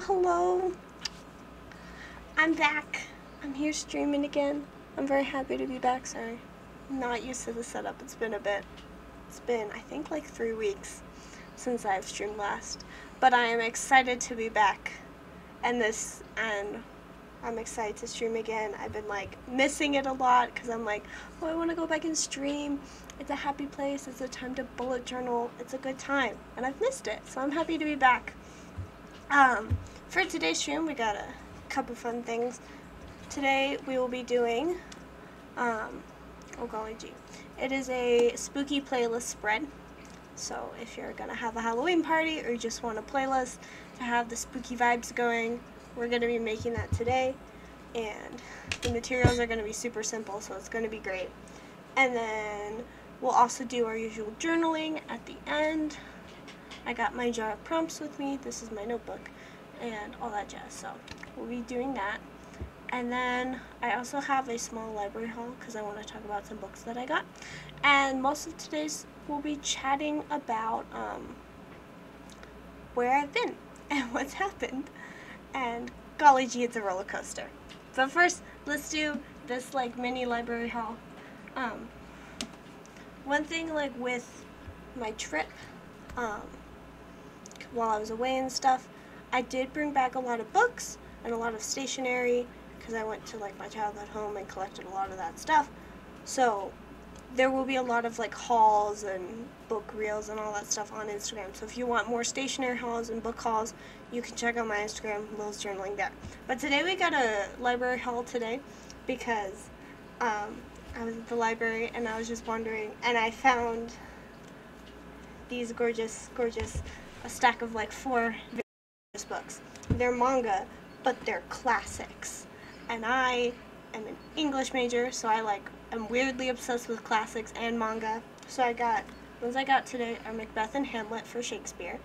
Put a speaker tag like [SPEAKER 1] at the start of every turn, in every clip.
[SPEAKER 1] Hello. I'm back. I'm here streaming again. I'm very happy to be back. Sorry. I'm not used to the setup. It's been a bit. It's been, I think, like 3 weeks since I've streamed last. But I am excited to be back. And I'm excited to stream again. I've been like missing it a lot because I'm like, oh, I want to go back and stream. It's a happy place. It's a time to bullet journal. It's a good time. And I've missed it. So I'm happy to be back. For today's stream, we got a couple fun things. Today we will be doing, oh golly gee, it is a spooky playlist spread. So if you're gonna have a Halloween party or you just want a playlist to have the spooky vibes going, we're gonna be making that today. And the materials are gonna be super simple, so it's gonna be great. And then we'll also do our usual journaling at the end. I got my jar of prompts with me. This is my notebook and all that jazz. So we'll be doing that. And then I also have a small library haul because I want to talk about some books that I got. And most of today's we'll be chatting about where I've been and what's happened. And golly gee, it's a roller coaster. But first, let's do this like mini library haul. One thing like with my trip, while I was away and stuff, I did bring back a lot of books and a lot of stationery because I went to like my childhood home and collected a lot of that stuff. So there will be a lot of like hauls and book reels and all that stuff on Instagram. So if you want more stationery hauls and book hauls, you can check out my Instagram, Lil's Journaling there. But today we got a library haul today because I was at the library and I was just wandering and I found these gorgeous a stack of like 4 various books. They're manga, but they're classics. And I am an English major, so I'm weirdly obsessed with classics and manga. So ones I got today are Macbeth and Hamlet for Shakespeare,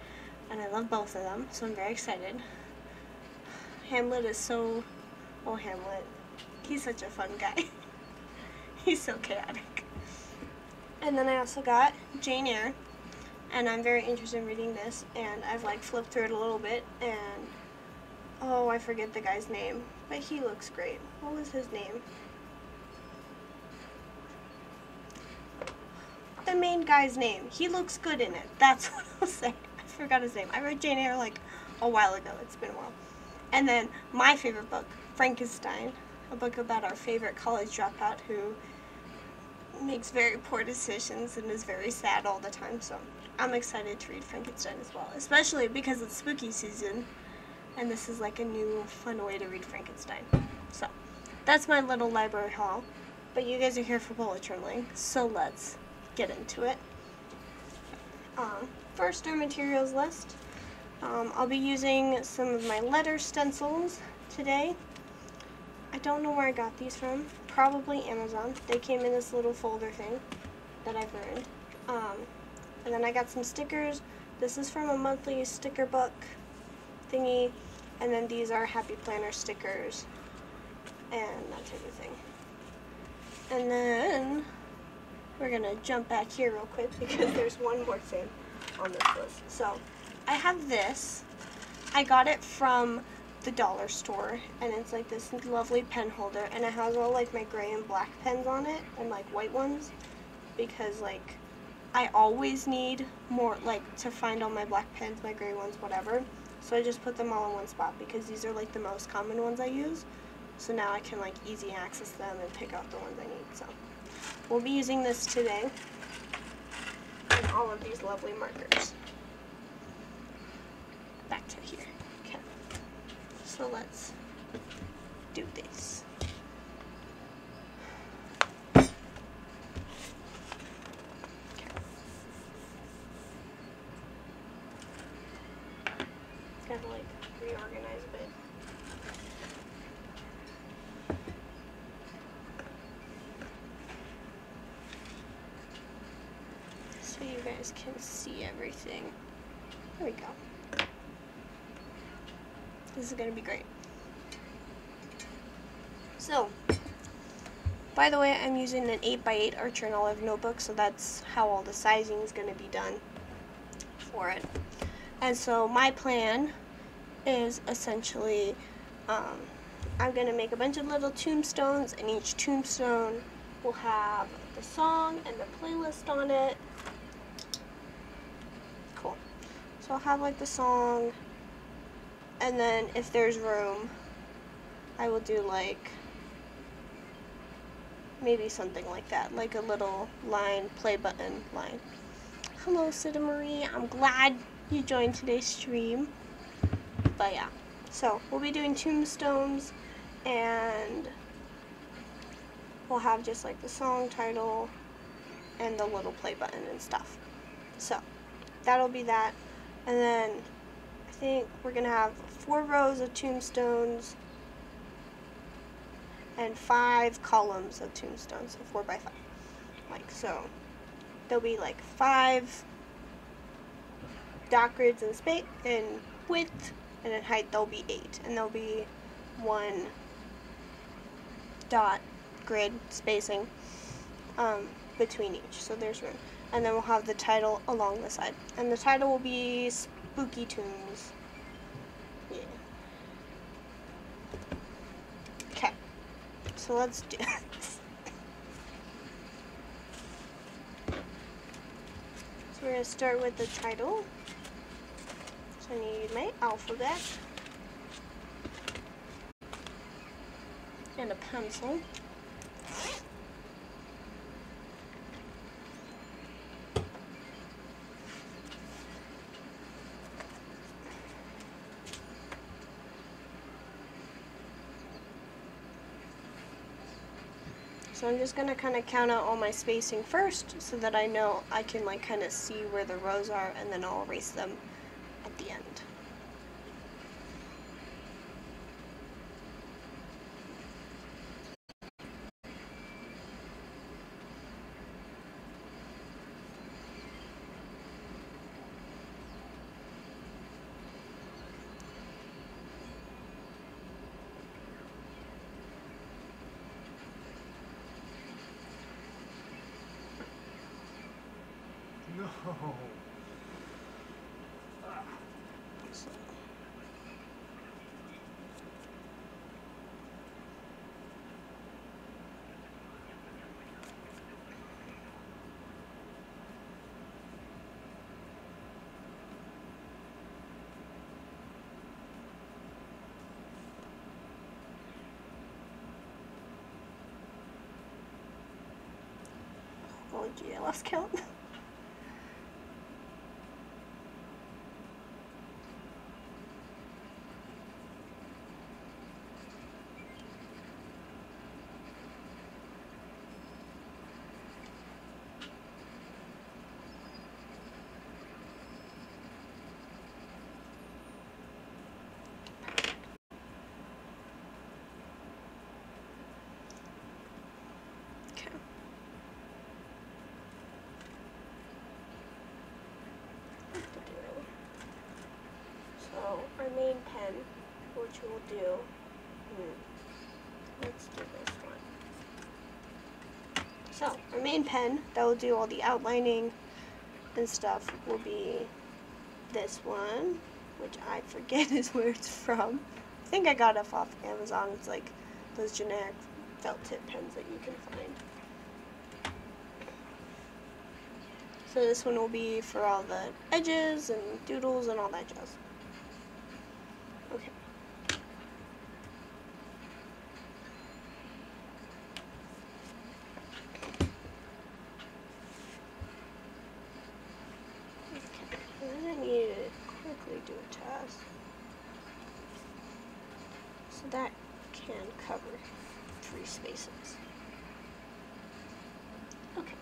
[SPEAKER 1] and I love both of them, so I'm very excited. Hamlet, he's such a fun guy. He's so chaotic. And then I also got Jane Eyre. And I'm very interested in reading this, and I've like flipped through it a little bit, and oh, I forget the guy's name, but he looks great. What was his name? The main guy's name. He looks good in it. That's what I'll say. I forgot his name. I read Jane Eyre like a while ago. It's been a while. And then my favorite book, Frankenstein, a book about our favorite college dropout who makes very poor decisions and is very sad all the time. So I'm excited to read Frankenstein as well, especially because it's spooky season and this is like a new fun way to read Frankenstein. So that's my little library haul, but you guys are here for bullet journaling, so let's get into it. First, our materials list. I'll be using some of my letter stencils today. I don't know where I got these from. Probably Amazon. They came in this little folder thing that I've earned. And then I got some stickers. This is from a monthly sticker book thingy. And then these are Happy Planner stickers and that type of thing. And then we're going to jump back here real quick because there's one more thing on this list. So I have this. I got it from the dollar store, and it's like this lovely pen holder, and it has all like my gray and black pens on it and like white ones because like I always need more like to find all my black pens, my gray ones, whatever. So I just put them all in one spot because these are like the most common ones I use. So now I can like easy access them and pick out the ones I need. So we'll be using this today and all of these lovely markers. Back to here. Okay. So let's do this. Gotta like reorganize a bit. So you guys can see everything. There we go. This is gonna be great. So, by the way, I'm using an 8x8 Archer and Olive notebook, so that's how all the sizing is gonna be done for it. And so my plan is essentially, I'm going to make a bunch of little tombstones, and each tombstone will have the song and the playlist on it. Cool. So I'll have like the song, and then if there's room, I will do like maybe something like that, like a little line, play button line. Hello, Sita Marie. I'm glad you joined today's stream. But yeah, so we'll be doing tombstones, and we'll have just like the song title and the little play button and stuff. So that'll be that. And then I think we're gonna have 4 rows of tombstones and 5 columns of tombstones, so 4 by 5. Like so, there'll be like 5 dot grids in space in width, and in height there'll be 8, and there'll be 1 dot grid spacing between each, so there's room. And then we'll have the title along the side, and the title will be Spooky Tunes. Yeah. Okay, so let's do this. So we're going to start with the title. So I need my alphabet and a pencil. So I'm just going to kind of count out all my spacing first, so that I know I can like kind of see where the rows are, and then I'll erase them at the end.
[SPEAKER 2] No.
[SPEAKER 1] So. Oh gee, I lost count. So our main pen, which we'll do, let's do this one. So our main pen that will do all the outlining and stuff will be this one, which I forget is where it's from. I think I got it off Amazon. It's like those generic felt tip pens that you can find. So this one will be for all the edges and doodles and all that jazz. Okay. And then I need to quickly do a task. So that can cover 3 spaces. Okay.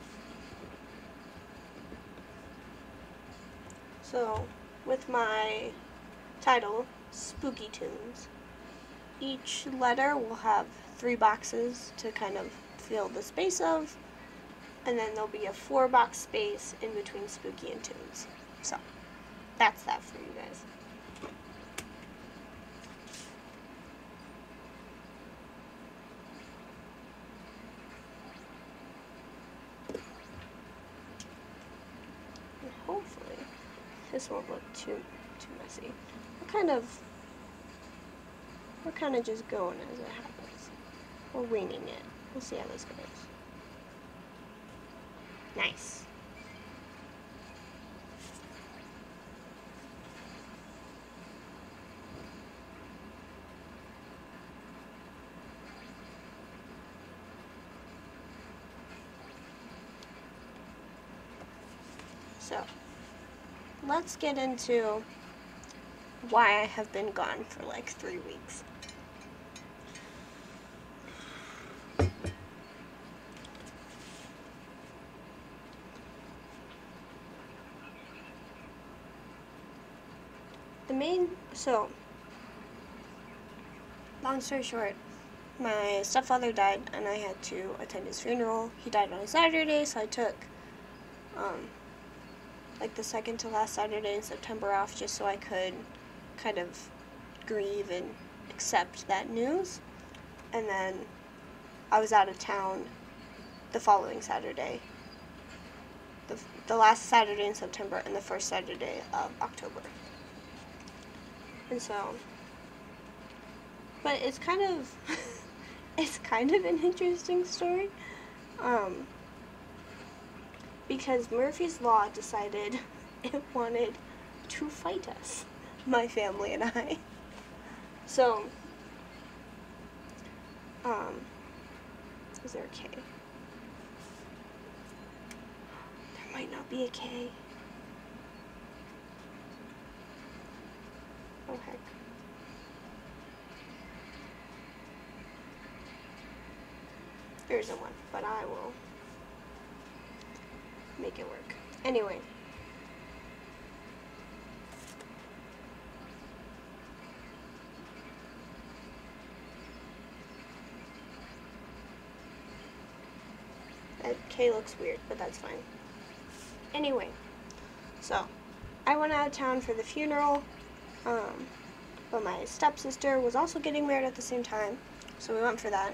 [SPEAKER 1] So with my title, Spooky Tunes, each letter will have 3 boxes to kind of fill the space of, and then there'll be a 4-box space in between Spooky and Tunes. So that's that for you guys. And hopefully this won't look too messy. What kind of we're kind of just going as it happens. We're winging it. We'll see how this goes. Nice. So, let's get into why I have been gone for like 3 weeks. Long story short, my stepfather died and I had to attend his funeral. He died on a Saturday, so I took like the second to last Saturday in September off just so I could kind of grieve and accept that news. And then I was out of town the following Saturday, the last Saturday in September and the first Saturday of October. And so, but it's kind of it's kind of an interesting story, because Murphy's Law decided it wanted to fight us, my family and I. So, is there a K? There might not be a K. Oh heck. There isn't one, but I will make it work. Anyway. That K looks weird, but that's fine. Anyway, so I went out of town for the funeral, but my stepsister was also getting married at the same time, so we went for that.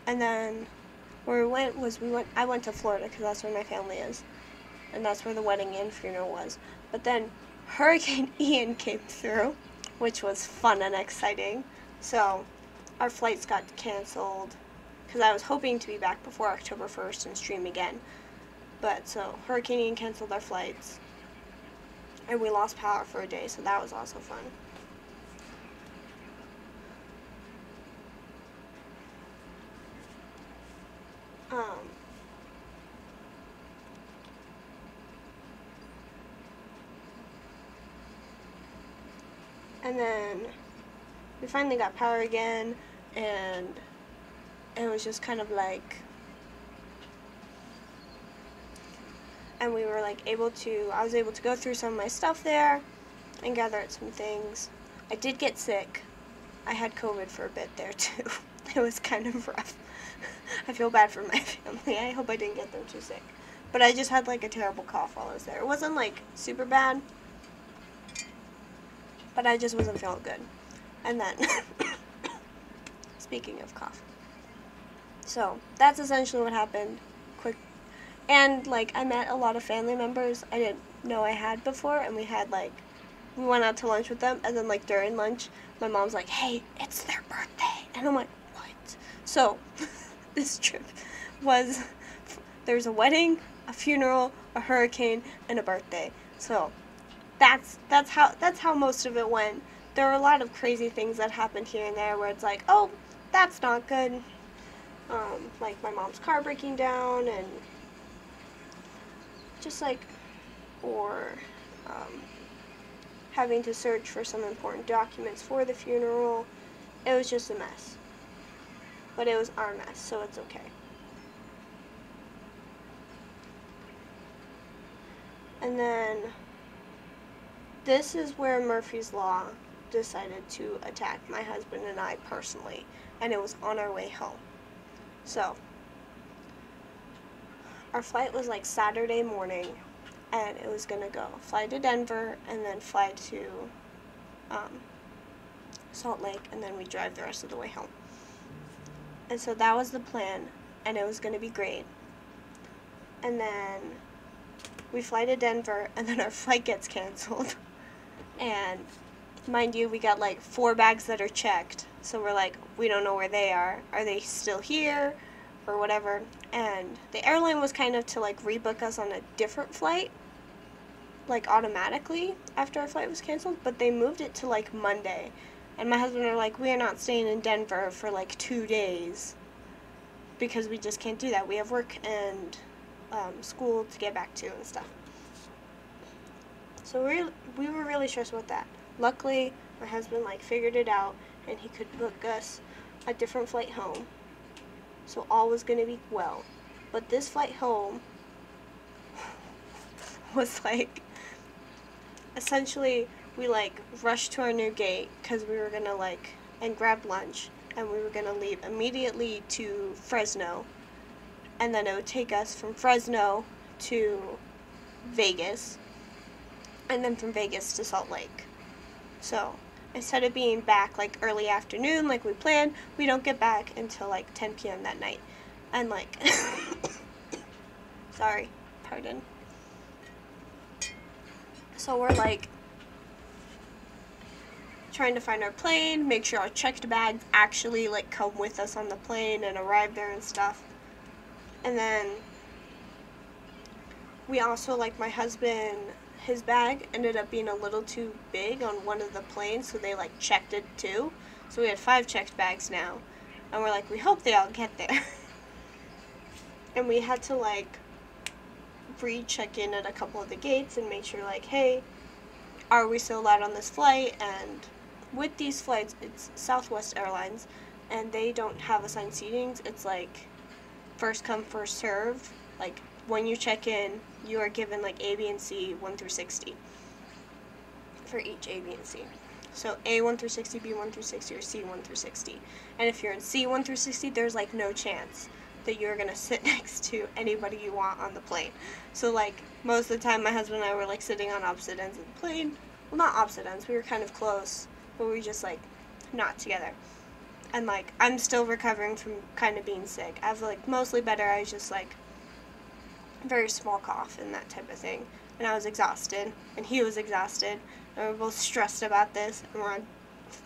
[SPEAKER 1] And then where I went to Florida because that's where my family is, and that's where the wedding and funeral was. But then Hurricane Ian came through, which was fun and exciting. So our flights got canceled because I was hoping to be back before October 1st and stream again. But so Hurricane Ian canceled our flights, and we lost power for a day, so that was also fun. And then we finally got power again, and it was just kind of like, and we were like I was able to go through some of my stuff there and gather out some things. I did get sick. I had COVID for a bit there too. It was kind of rough. I feel bad for my family. I hope I didn't get them too sick. But I just had like a terrible cough while I was there. It wasn't like super bad, but I just wasn't feeling good. And then, speaking of cough, so that's essentially what happened. Quick, and like I met a lot of family members I didn't know I had before, and we went out to lunch with them, and then like during lunch, my mom's like, "Hey, it's their birthday," and I'm like, "What?" So, this trip was, there's a wedding, a funeral, a hurricane, and a birthday. So that's how most of it went. There were a lot of crazy things that happened here and there where it's like, oh, that's not good. Like my mom's car breaking down, and just like, or having to search for some important documents for the funeral. It was just a mess. But it was our mess, so it's okay. And then this is where Murphy's Law decided to attack my husband and I personally, and it was on our way home. So our flight was like Saturday morning, and it was gonna fly to Denver and then fly to Salt Lake, and then we drive the rest of the way home. And so that was the plan, and it was gonna be great. And then we fly to Denver, and then our flight gets canceled. And mind you, we got like 4 bags that are checked. So we're like, we don't know where they are. Are they still here or whatever? And the airline was kind of to like rebook us on a different flight, like automatically after our flight was canceled, but they moved it to like Monday. And my husband are like, we are not staying in Denver for like 2 days because we just can't do that. We have work and school to get back to and stuff. So we were really stressed about that. Luckily, my husband like figured it out and he could book us a different flight home. So all was going to be well. But this flight home was like, essentially, we like rushed to our new gate because we were going to like, and grab lunch, and we were going to leave immediately to Fresno. And then it would take us from Fresno to Vegas, and then from Vegas to Salt Lake. So instead of being back like early afternoon like we planned, we don't get back until like 10 p.m. that night. And like, sorry, pardon. So we're like trying to find our plane, make sure our checked bags actually like come with us on the plane and arrive there and stuff. And then we also, like, my husband, his bag ended up being a little too big on one of the planes, so they like checked it too. So we had 5 checked bags now, and we're like, we hope they all get there. And we had to like re-check in at a couple of the gates and make sure like, hey, are we still allowed on this flight? And with these flights, it's Southwest Airlines, and they don't have assigned seatings. It's like first come, first served. Like, when you check in, you are given like A, B, and C 1 through 60 for each A, B, and C. So A 1 through 60, B 1 through 60, or C 1 through 60. And if you're in C 1 through 60, there's like no chance that you're gonna sit next to anybody you want on the plane. So like most of the time, my husband and I were like sitting on opposite ends of the plane. Well, not opposite ends. We were kind of close, but we were just like not together. And like I'm still recovering from kind of being sick. I was like mostly better. I was just like very small cough and that type of thing. And I was exhausted, and he was exhausted, and we're both stressed about this, and we're on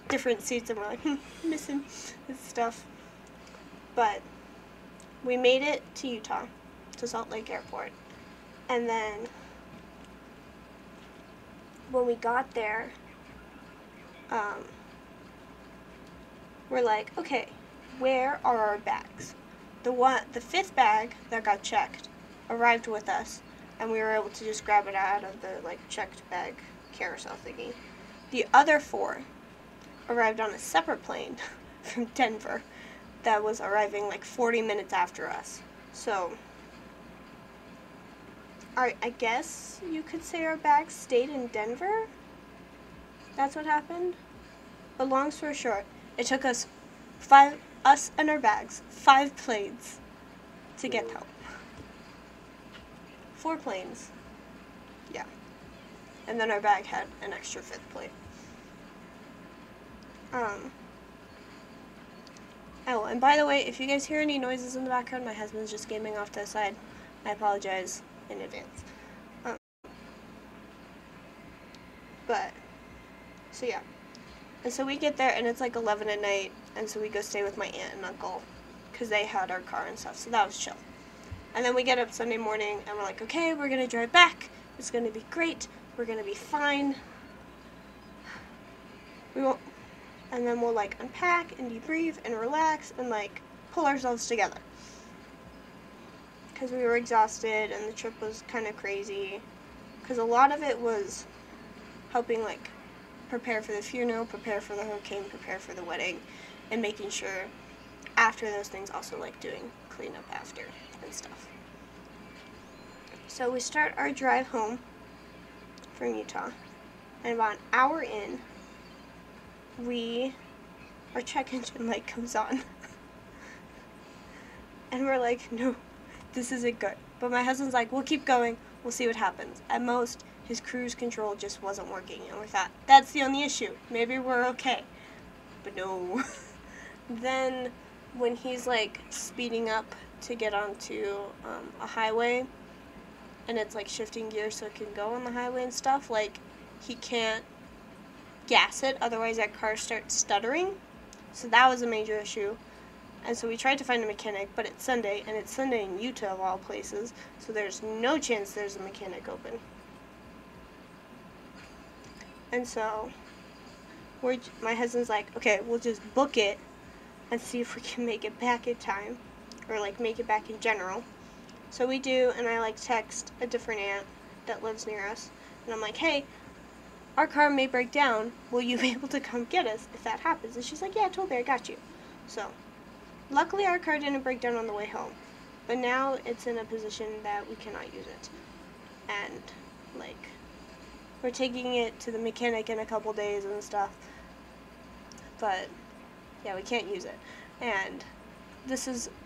[SPEAKER 1] different seats, and we're like missing this stuff. But we made it to Utah, to Salt Lake Airport, and then when we got there, we're like, okay, where are our bags? The 5th bag that got checked arrived with us, and we were able to just grab it out of the like checked bag carousel thingy. The other 4 arrived on a separate plane from Denver that was arriving like 40 minutes after us. So I guess you could say our bags stayed in Denver. That's what happened. But long story short, it took us and our bags, 5 planes to get home. 4 planes. Yeah. And then our bag had an extra 5th plane. Oh, and by the way, if you guys hear any noises in the background, my husband's just gaming off to the side. I apologize in advance. But, so yeah. And so we get there, and it's like 11 at night, and so we go stay with my aunt and uncle, because they had our car and stuff, so that was chill. And then we get up Sunday morning, and we're like, okay, we're going to drive back. It's going to be great. We're going to be fine. And then we'll, like, unpack and debrief and relax and, like, pull ourselves together. Because we were exhausted, and the trip was kind of crazy. Because a lot of it was helping, like, prepare for the funeral, prepare for the hurricane, prepare for the wedding, and making sure after those things also, like, doing cleanup after and stuff. So we start our drive home from Utah, and about an hour in, our check engine light comes on. And we're like, no, this isn't good. But my husband's like, we'll keep going, we'll see what happens. At most, his cruise control just wasn't working, and we thought, that's the only issue. Maybe we're okay. But no. Then, when he's like speeding up to get onto a highway, and it's like shifting gears so it can go on the highway and stuff, like he can't gas it, otherwise that car starts stuttering. So that was a major issue. And so we tried to find a mechanic, but it's Sunday, and it's Sunday in Utah of all places, so there's no chance there's a mechanic open. And so my husband's like, okay, we'll just book it and see if we can make it back in time, or like make it back in general. So we do, and I like text a different aunt that lives near us, and I'm like, hey, our car may break down, will you be able to come get us if that happens? And she's like, yeah, totally, I got you. So luckily our car didn't break down on the way home, but now it's in a position that we cannot use it. And like, we're taking it to the mechanic in a couple days and stuff, but yeah, we can't use it. And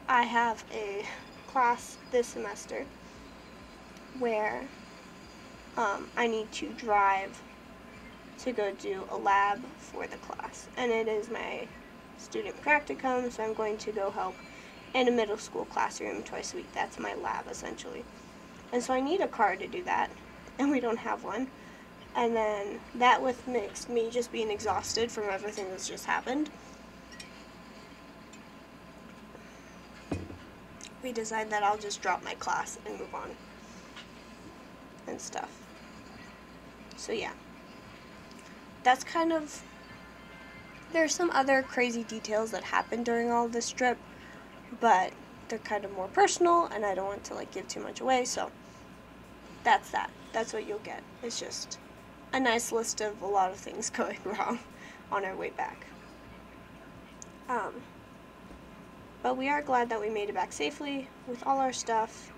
[SPEAKER 1] I have a class this semester where I need to drive to go do a lab for the class, and it is my student practicum, so I'm going to go help in a middle school classroom twice a week. That's my lab, essentially. And so I need a car to do that, and we don't have one. And then that with mixed me just being exhausted from everything that's just happened, we decided that I'll just drop my class and move on and stuff. So yeah, that's kind of, there's some other crazy details that happened during all of this trip, but they're kind of more personal, and I don't want to like give too much away, so that's that. That's what you'll get. It's just a nice list of a lot of things going wrong on our way back. But we are glad that we made it back safely with all our stuff,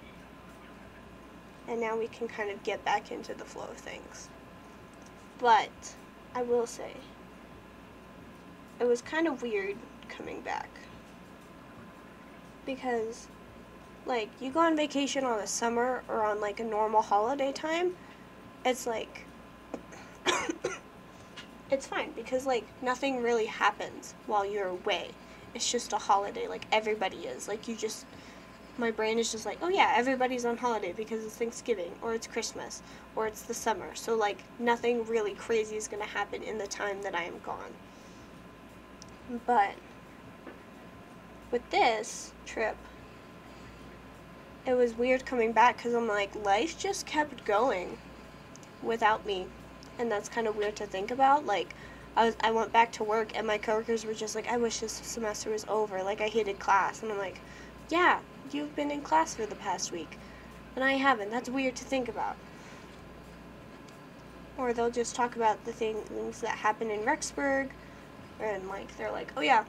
[SPEAKER 1] and now we can kind of get back into the flow of things. But I will say, it was kind of weird coming back, because like, you go on vacation on the summer or on like a normal holiday time, it's like it's fine, because like nothing really happens while you're away. It's just a holiday, like everybody is. Like, my brain is just like, oh yeah, everybody's on holiday because it's Thanksgiving, or it's Christmas, or it's the summer. So like, nothing really crazy is going to happen in the time that I am gone. But with this trip, it was weird coming back, because I'm like, life just kept going without me. And that's kind of weird to think about. Like, I went back to work, and my coworkers were just like, I wish this semester was over. Like, I hated class. And I'm like, yeah, you've been in class for the past week, and I haven't. That's weird to think about. Or they'll just talk about the things that happen in Rexburg, and like, they're like, oh yeah,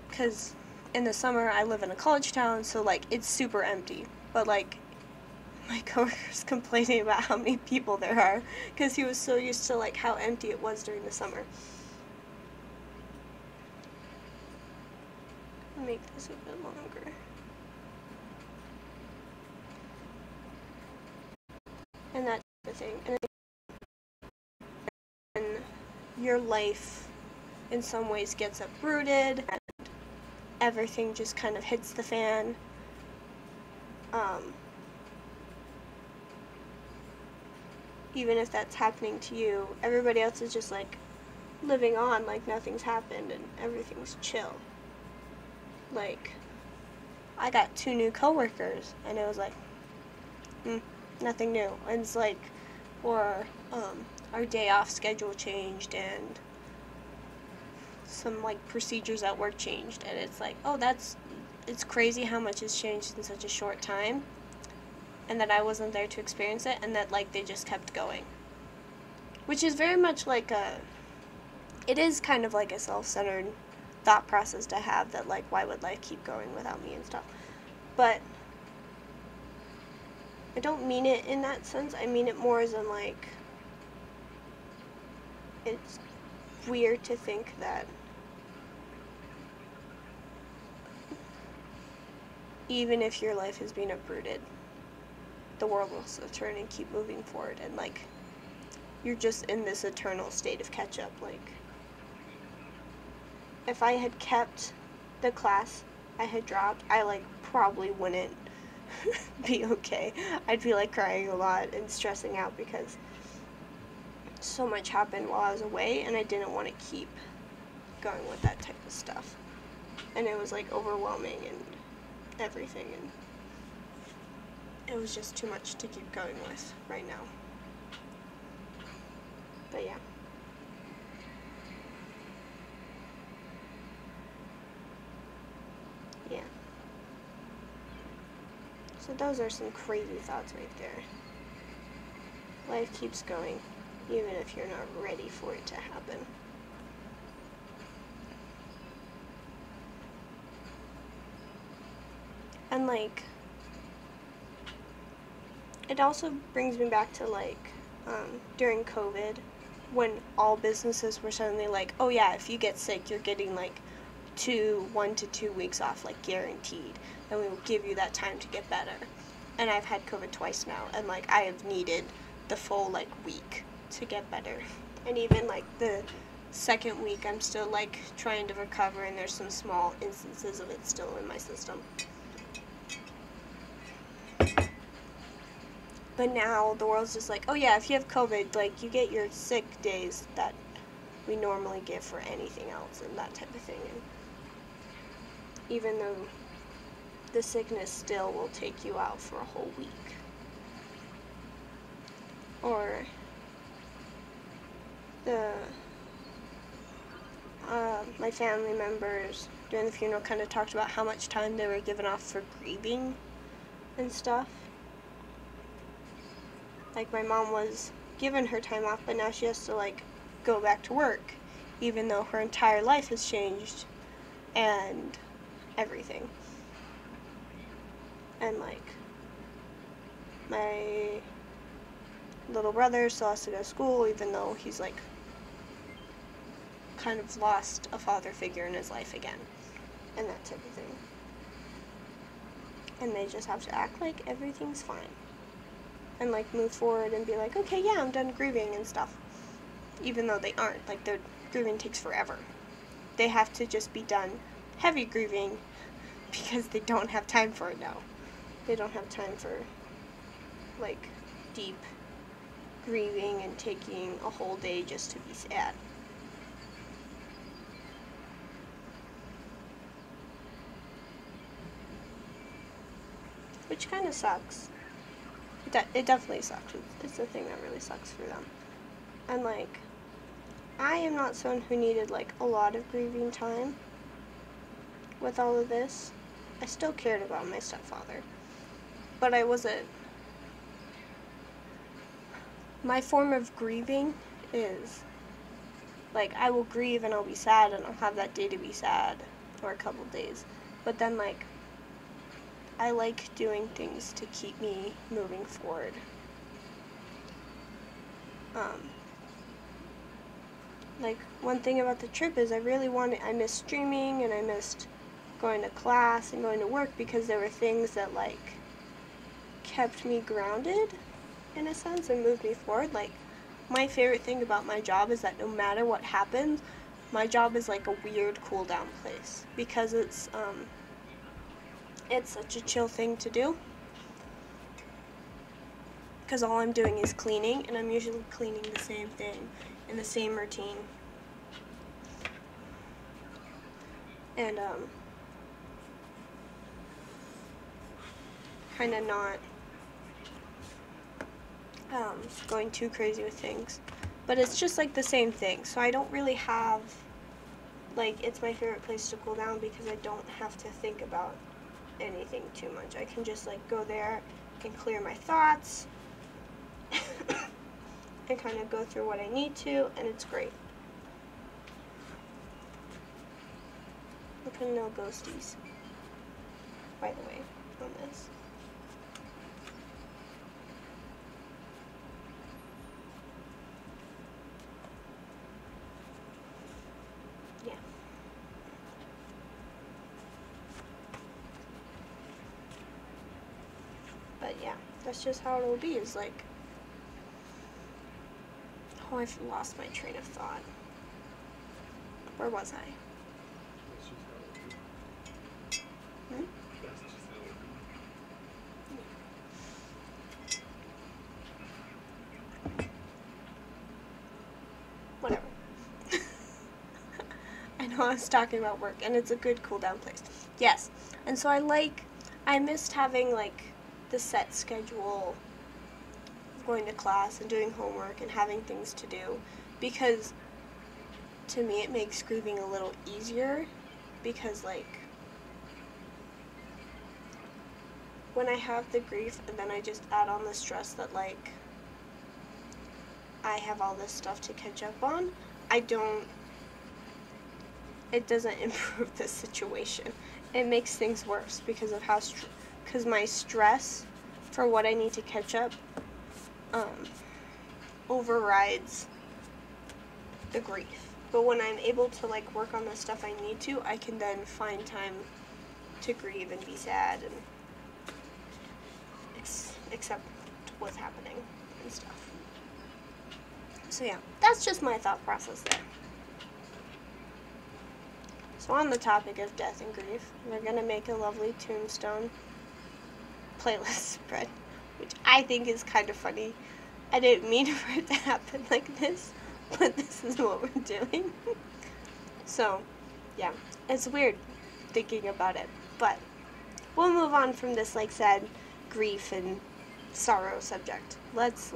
[SPEAKER 1] because in the summer I live in a college town, so like, it's super empty. But like, my coworker's complaining about how many people there are, because he was so used to like how empty it was during the summer. I'll make this a bit longer. And that type of thing. And then your life in some ways gets uprooted, and everything just kind of hits the fan. Even if that's happening to you, everybody else is just like living on like nothing's happened and everything's chill. Like, I got 2 new coworkers, and it was like, nothing new. And it's like, or our day off schedule changed, and some like procedures at work changed, and it's like, oh, it's crazy how much has changed in such a short time, and that I wasn't there to experience it, and that like they just kept going. Which is very much like it is kind of like a self-centered thought process to have, that like, why would life keep going without me and stuff. But I don't mean it in that sense. I mean it more as in like, it's weird to think that even if your life is being uprooted, the world will still turn and keep moving forward, and like, you're just in this eternal state of catch-up. Like, if I had kept the class I had dropped, I like probably wouldn't be okay. I'd be like crying a lot and stressing out, because so much happened while I was away, and I didn't want to keep going with that type of stuff. And it was like overwhelming and everything, and it was just too much to keep going with right now. But yeah. Yeah. So those are some crazy thoughts right there. Life keeps going, even if you're not ready for it to happen. And like, it also brings me back to like, during COVID, when all businesses were suddenly like, oh yeah, if you get sick, you're getting like 1 to 2 weeks off, like guaranteed, and we will give you that time to get better. And I've had COVID twice now, and like I have needed the full like week to get better. And even like the second week, I'm still like trying to recover, and there's some small instances of it still in my system. But now the world's just like, oh yeah, if you have COVID, like you get your sick days that we normally give for anything else and that type of thing. And even though the sickness still will take you out for a whole week. Or my family members during the funeral kind of talked about how much time they were given off for grieving and stuff. Like my mom was given her time off, but now she has to like go back to work, even though her entire life has changed and everything. And like my little brother still has to go to school, even though he's like kind of lost a father figure in his life again, and that type of thing. And they just have to act like everything's fine and like move forward and be like, okay, yeah, I'm done grieving and stuff, even though they aren't. Like their grieving takes forever. They have to just be done heavy grieving because they don't have time for it now. They don't have time for like deep grieving and taking a whole day just to be sad. Which kind of sucks. It definitely sucks. It's the thing that really sucks for them. And like, I am not someone who needed like a lot of grieving time with all of this. I still cared about my stepfather, but I wasn't. My form of grieving is like, I will grieve and I'll be sad and I'll have that day to be sad, or a couple days, but then like I like doing things to keep me moving forward. Like one thing about the trip is I missed streaming and I missed going to class and going to work, because there were things that like kept me grounded in a sense and moved me forward. Like my favorite thing about my job is that no matter what happens, my job is like a weird cool down place, because it's such a chill thing to do, because all I'm doing is cleaning, and I'm usually cleaning the same thing in the same routine. And kind of not going too crazy with things, but it's just like the same thing. So I don't really have like, it's my favorite place to cool down because I don't have to think about anything too much. I can just like go there and clear my thoughts and kind of go through what I need to, and it's great. Look at no ghosties, by the way, on this. Yeah. But yeah, that's just how it'll be. Is like, oh, I've lost my train of thought. Where was I? Hmm? while I was talking about work, and it's a good cool down place. Yes, and so I missed having like the set schedule of going to class and doing homework and having things to do, because to me it makes grieving a little easier, because like when I have the grief and then I just add on the stress that like I have all this stuff to catch up on, it doesn't improve the situation. It makes things worse because of because my stress for what I need to catch up overrides the grief. But when I'm able to like work on the stuff I need to, I can then find time to grieve and be sad and accept what's happening and stuff. So yeah, that's just my thought process there. So on the topic of death and grief, we're going to make a lovely tombstone playlist spread, which I think is kind of funny. I didn't mean for it to happen like this, but this is what we're doing. So, yeah, it's weird thinking about it, but we'll move on from this like sad grief and sorrow subject. Let's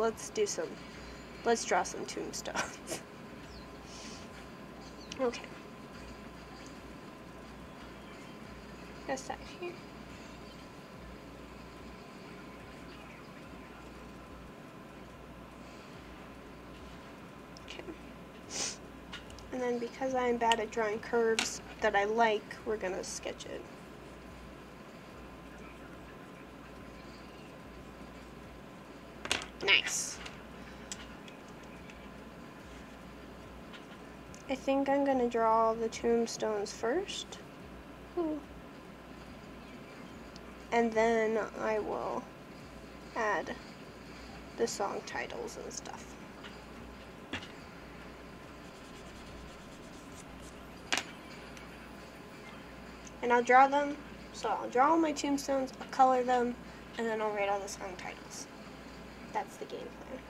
[SPEAKER 1] draw some tombstones. Okay. Let's start here. Okay. And then because I'm bad at drawing curves that I like, we're gonna sketch it. Nice. I think I'm gonna draw the tombstones first. Ooh. And then I will add the song titles and stuff. And I'll draw them, so I'll draw all my tombstones, I'll color them, and then I'll write all the song titles. That's the game plan.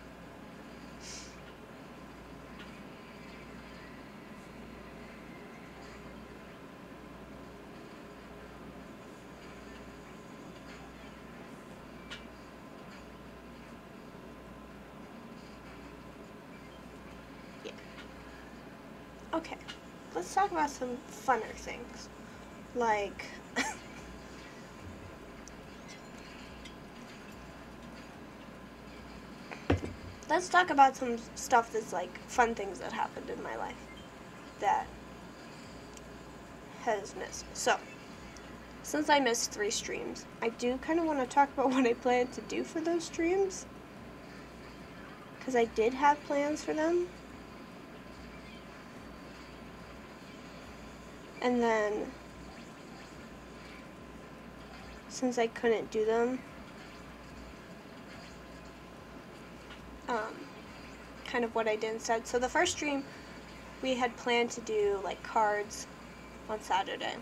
[SPEAKER 1] Okay, let's talk about some funner things, like let's talk about some stuff that's like fun things that happened in my life that has missed. So, since I missed 3 streams, I do kind of want to talk about what I plan to do for those streams, because I did have plans for them. And then, since I couldn't do them, kind of what I did instead. So the first stream, we had planned to do like cards on Saturday.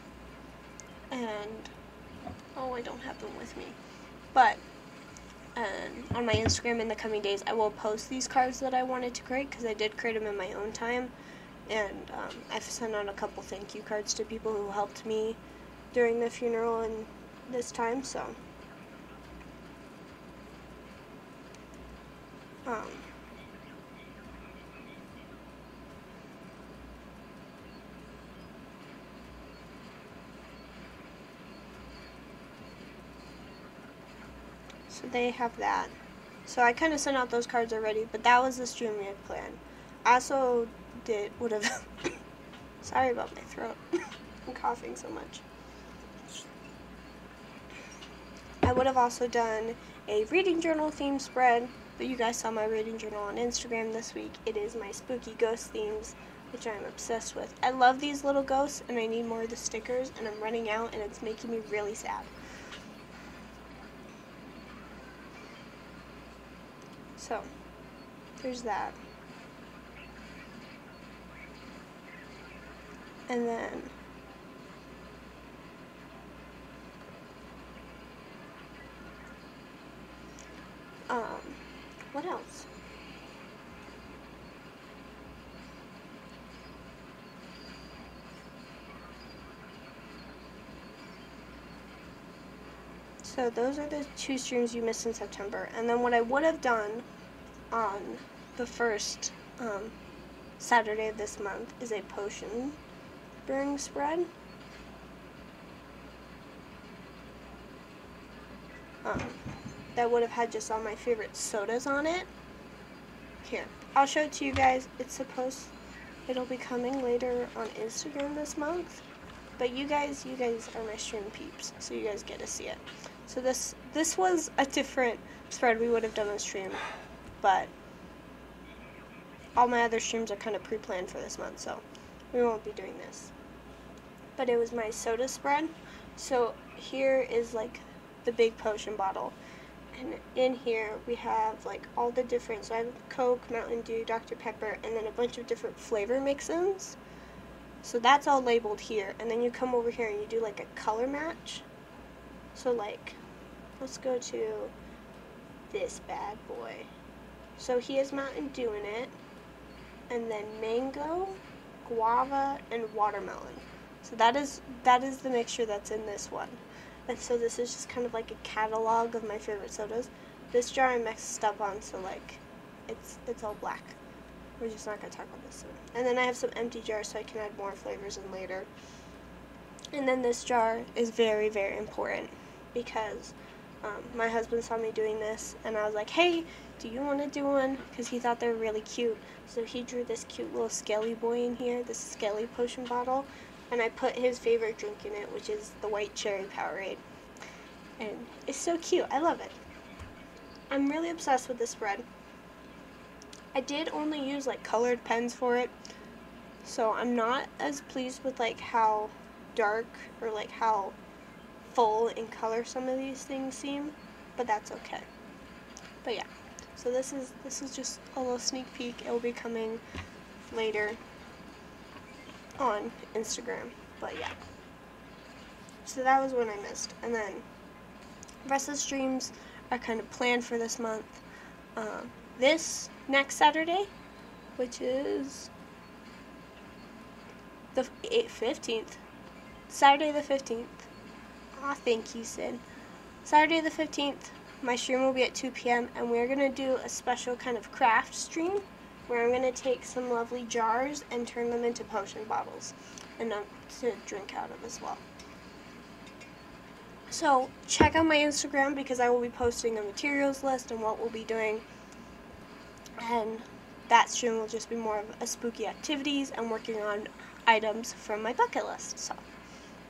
[SPEAKER 1] And, oh, I don't have them with me. But, on my Instagram in the coming days, I will post these cards that I wanted to create, because I did create them in my own time. And I've sent out a couple thank you cards to people who helped me during the funeral and this time, so. So they have that. So I kind of sent out those cards already, but that was the stream we had planned. I also would have, sorry about my throat, I'm coughing so much. I would have also done a reading journal theme spread, but you guys saw my reading journal on Instagram this week. It is my spooky ghost themes, which I'm obsessed with. I love these little ghosts, and I need more of the stickers, and I'm running out, and it's making me really sad. So, there's that. And then what else? So those are the 2 streams you missed in September. And then what I would have done on the first Saturday of this month is a potion brewing spread. That would have had just all my favorite sodas on it. Here, I'll show it to you guys. It'll be coming later on Instagram this month. But you guys are my stream peeps, so you guys get to see it. So this was a different spread we would have done on stream, but all my other streams are kind of pre-planned for this month, so we won't be doing this. But it was my soda spread. So here is like the big potion bottle. And in here we have like all the different, so I have Coke, Mountain Dew, Dr. Pepper, and then a bunch of different flavor mix-ins. So that's all labeled here. And then you come over here and you do like a color match. So like, let's go to this bad boy. So he has Mountain Dew in it, and then mango, guava, and watermelon. So that is the mixture that's in this one. And so this is just kind of like a catalog of my favorite sodas. This jar I mixed up on, so like it's all black. We're just not going to talk about this soda. And then I have some empty jars so I can add more flavors in later. And then this jar is very, very important because my husband saw me doing this and I was like, hey, do you want to do one? Because he thought they were really cute. So he drew this cute little skelly boy in here, this skelly potion bottle. And I put his favorite drink in it, which is the white cherry Powerade. And it's so cute. I love it. I'm really obsessed with this spread. I did only use like colored pens for it, so I'm not as pleased with like how dark or like how full in color some of these things seem, but that's okay. But yeah, so this is just a little sneak peek. It will be coming later on Instagram, but yeah. So that was one I missed, and then the rest of the streams are kind of planned for this month. This next Saturday, which is the 15th, Saturday the 15th. Aw, thank you, Sid. Saturday the 15th, my stream will be at 2 p.m. and we're going to do a special kind of craft stream where I'm going to take some lovely jars and turn them into potion bottles and to drink out of as well. So check out my Instagram because I will be posting a materials list and what we'll be doing. And that stream will just be more of a spooky activities and working on items from my bucket list. So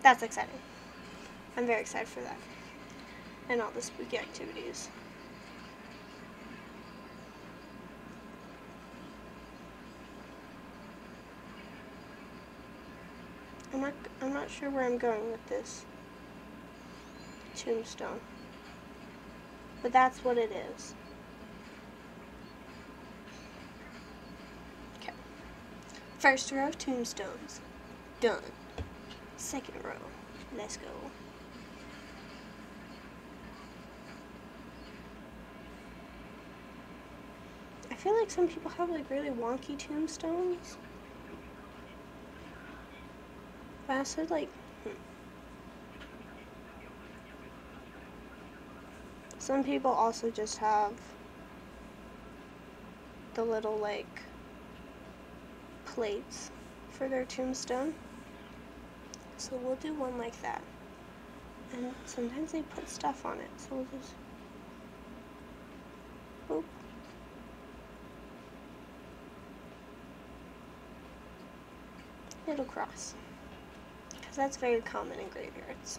[SPEAKER 1] that's exciting. I'm very excited for that. And all the spooky activities. I'm not sure where I'm going with this tombstone. But that's what it is. Okay. First row of tombstones. Done. Second row. Let's go. I feel like some people have like really wonky tombstones. But I said like, Some people also just have the little like plates for their tombstone. So we'll do one like that. And sometimes they put stuff on it, so we'll just, oop. Little cross. Because that's very common in graveyards.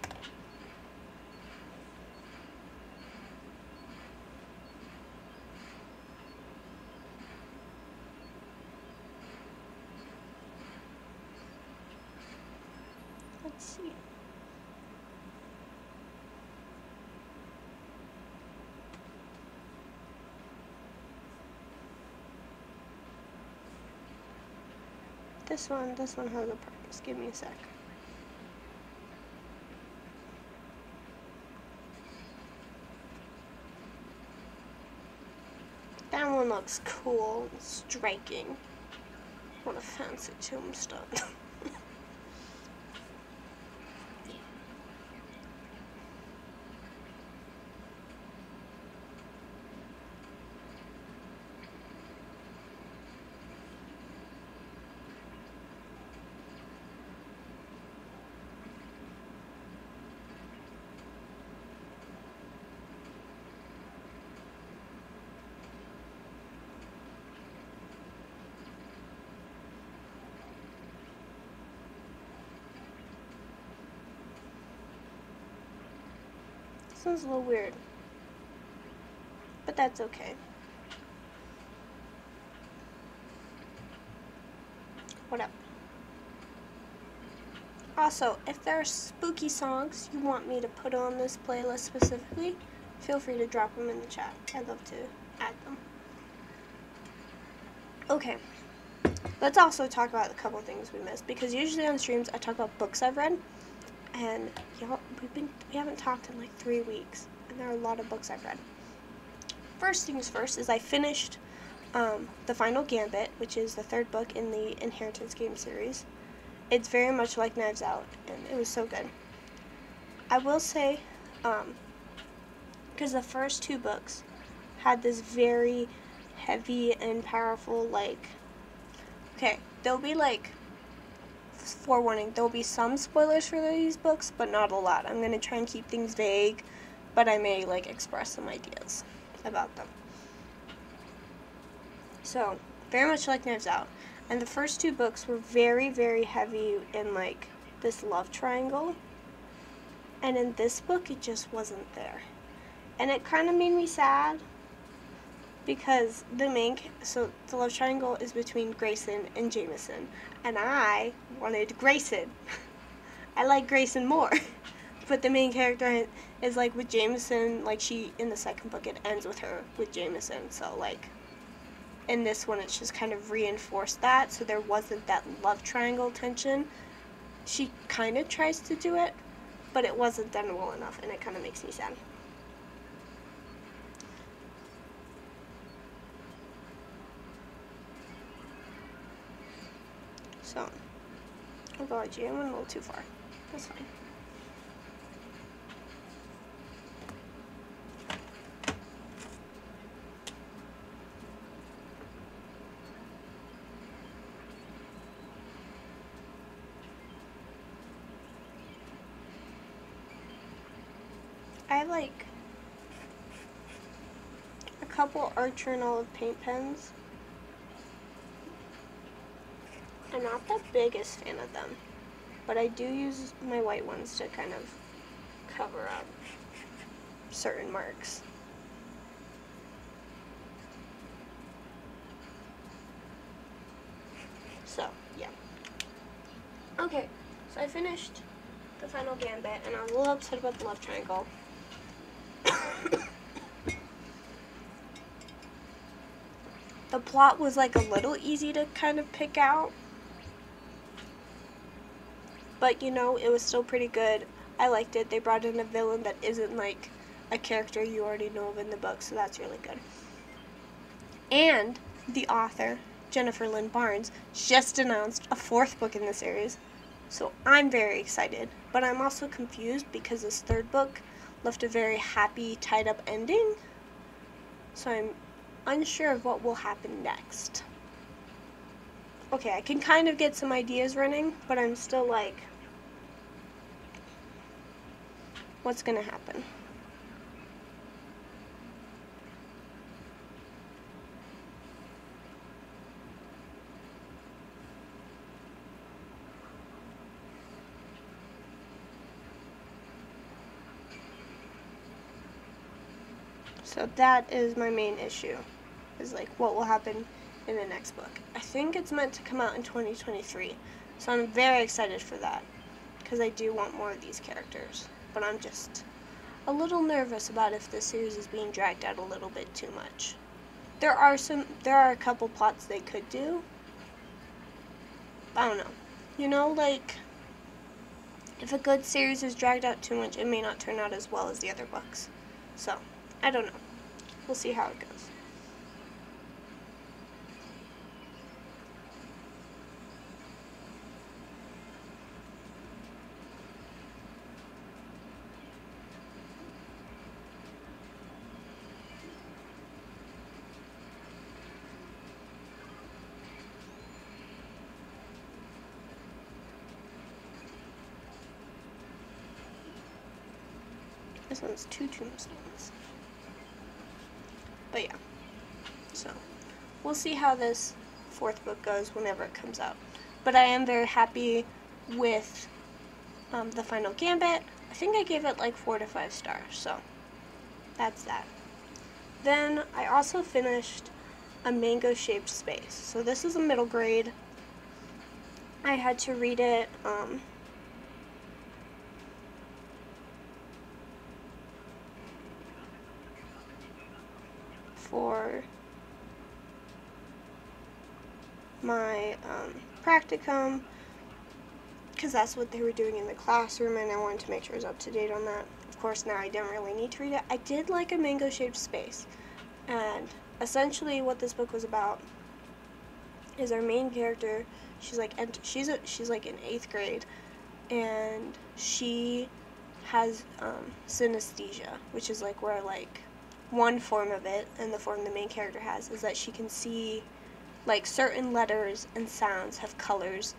[SPEAKER 1] Let's see. This one has a purpose. Give me a sec. That one looks cool and striking. What a fancy tombstone. Sounds a little weird. But that's okay. Whatever. Also, if there are spooky songs you want me to put on this playlist specifically, feel free to drop them in the chat. I'd love to add them. Okay, let's also talk about a couple things we missed, because usually on streams I talk about books I've read, and y'all, we haven't talked in like 3 weeks, and there are a lot of books I've read. First things first is I finished The Final Gambit, which is the 3rd book in the Inheritance game series. It's very much like Knives Out, and it was so good. I will say, because the first 2 books had this very heavy and powerful, like, okay, there'll be like, forewarning, there'll be some spoilers for these books, but not a lot. I'm going to try and keep things vague, but I may, like, express some ideas about them. So, very much like Knives Out. And the first 2 books were very, very heavy in, like, this love triangle. And in this book, it just wasn't there. And it kind of made me sad, because so the love triangle is between Grayson and Jameson. And I wanted Grayson. I like Grayson more. But the main character is, like, with Jameson, like, in the 2nd book, it ends with her with Jameson. So, like, in this one, it's just kind of reinforced that, so there wasn't that love triangle tension. She kind of tries to do it, but it wasn't done well enough, and it kind of makes me sad. So, oh god, I went a little too far. That's fine. I have like a couple Archer and Olive paint pens. I'm not the biggest fan of them, but I do use my white ones to kind of cover up certain marks. So, yeah. Okay, so I finished The Final Gambit, and I was a little upset about the love triangle. The plot was like a little easy to kind of pick out, but you know, it was still pretty good. I liked it. They brought in a villain that isn't like a character you already know of in the book, so that's really good. And the author, Jennifer Lynn Barnes, just announced a 4th book in the series, so I'm very excited. But I'm also confused because this 3rd book left a very happy, tied-up ending, so I'm unsure of what will happen next. Okay, I can kind of get some ideas running, but I'm still like, what's gonna happen? So that is my main issue, is like what will happen in the next book. I think it's meant to come out in 2023, so I'm very excited for that, because I do want more of these characters, but I'm just a little nervous about if this series is being dragged out a little bit too much. There are a couple plots they could do. I don't know. You know, like, if a good series is dragged out too much, it may not turn out as well as the other books. So, I don't know. We'll see how it goes. This one's 2 tombstones. But yeah, so we'll see how this 4th book goes whenever it comes out. But I am very happy with The Final Gambit. I think I gave it like 4 to 5 stars, so that's that. Then I also finished A Mango-Shaped Space. So this is a middle grade. I had to read it for my practicum, because that's what they were doing in the classroom, and I wanted to make sure I was up to date on that. Of course, now I don't really need to read it. I did like A Mango-Shaped Space, and essentially what this book was about is our main character. She's like in 8th grade, and she has synesthesia, which is like where like one form of it, and the form the main character has, is that she can see like certain letters and sounds have colors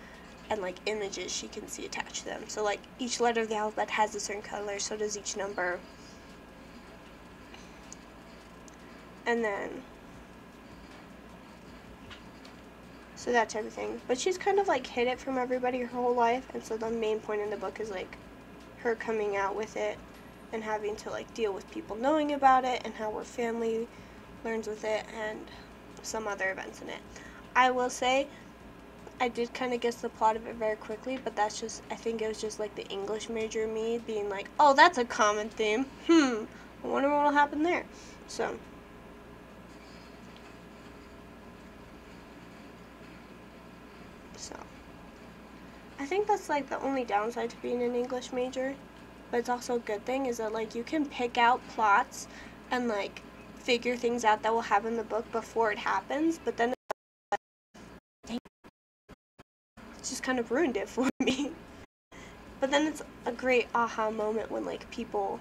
[SPEAKER 1] and like images she can see attached to them. So like each letter of the alphabet has a certain color, so does each number. And then so that type of thing. But she's kind of like hid it from everybody her whole life, and so the main point in the book is like her coming out with it and having to like deal with people knowing about it, and how her family learns with it, and some other events in it. I will say I did kind of guess the plot of it very quickly, but that's just, I think it was just like the English major me being like, oh, that's a common theme. I wonder what will happen there. So I think that's like the only downside to being an English major, but it's also a good thing, is that like you can pick out plots and like figure things out that will happen in the book before it happens, but then it just kind of ruined it for me. But then it's a great aha moment when like people,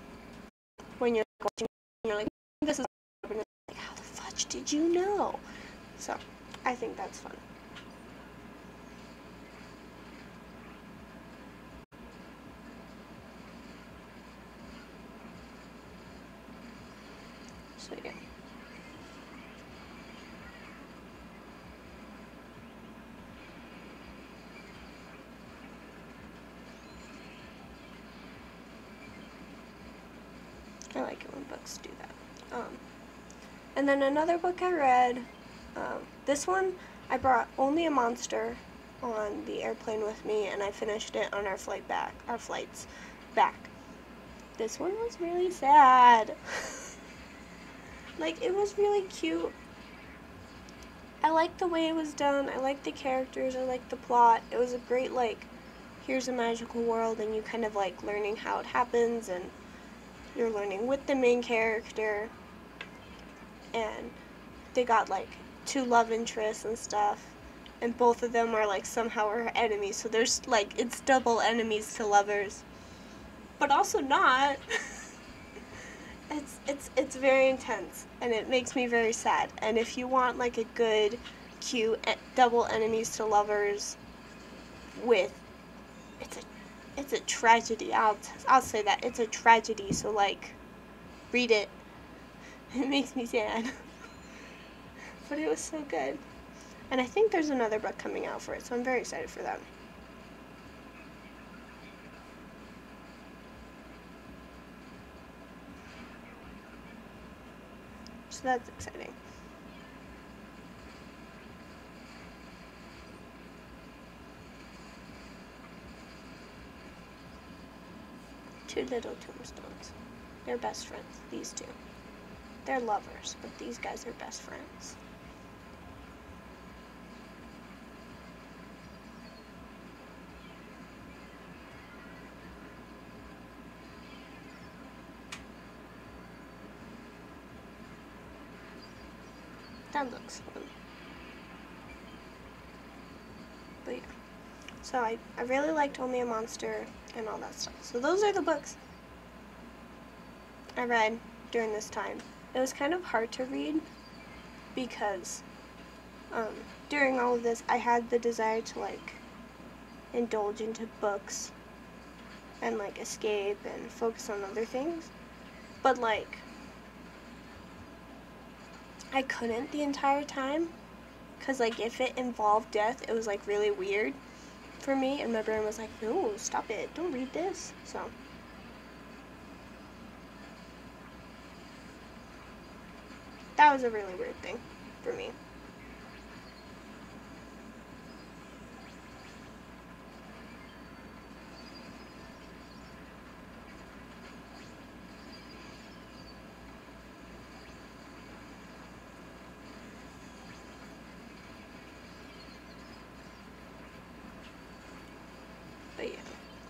[SPEAKER 1] when you're watching, you're like, this is like, how the fudge did you know? So I think that's fun. So yeah. I like it when books do that. And then another book I read, this one I brought Only a Monster on the airplane with me, and I finished it on our flights back. This one was really sad. Like, it was really cute. I liked the way it was done. I liked the characters. I liked the plot. It was a great, like, here's a magical world, and you kind of like learning how it happens, and you're learning with the main character, and they got like 2 love interests and stuff, and both of them are like somehow her enemies, so there's like, it's double enemies to lovers, but also not. It's very intense, and it makes me very sad. And if you want like a good, cute double enemies to lovers with, it's a tragedy. I'll say that it's a tragedy. So like, read it. It makes me sad, but it was so good. And I think there's another book coming out for it, so I'm very excited for that. So that's exciting. Two little tombstones. They're best friends, these two. They're lovers, but these guys are best friends. That looks fun. But yeah. So I really liked Only a Monster and all that stuff. So those are the books I read during this time. It was kind of hard to read because during all of this I had the desire to like indulge into books and like escape and focus on other things. But like, I couldn't the entire time, because like if it involved death, it was like really weird for me, and my brain was like, no, stop it, don't read this. So that was a really weird thing for me. But yeah,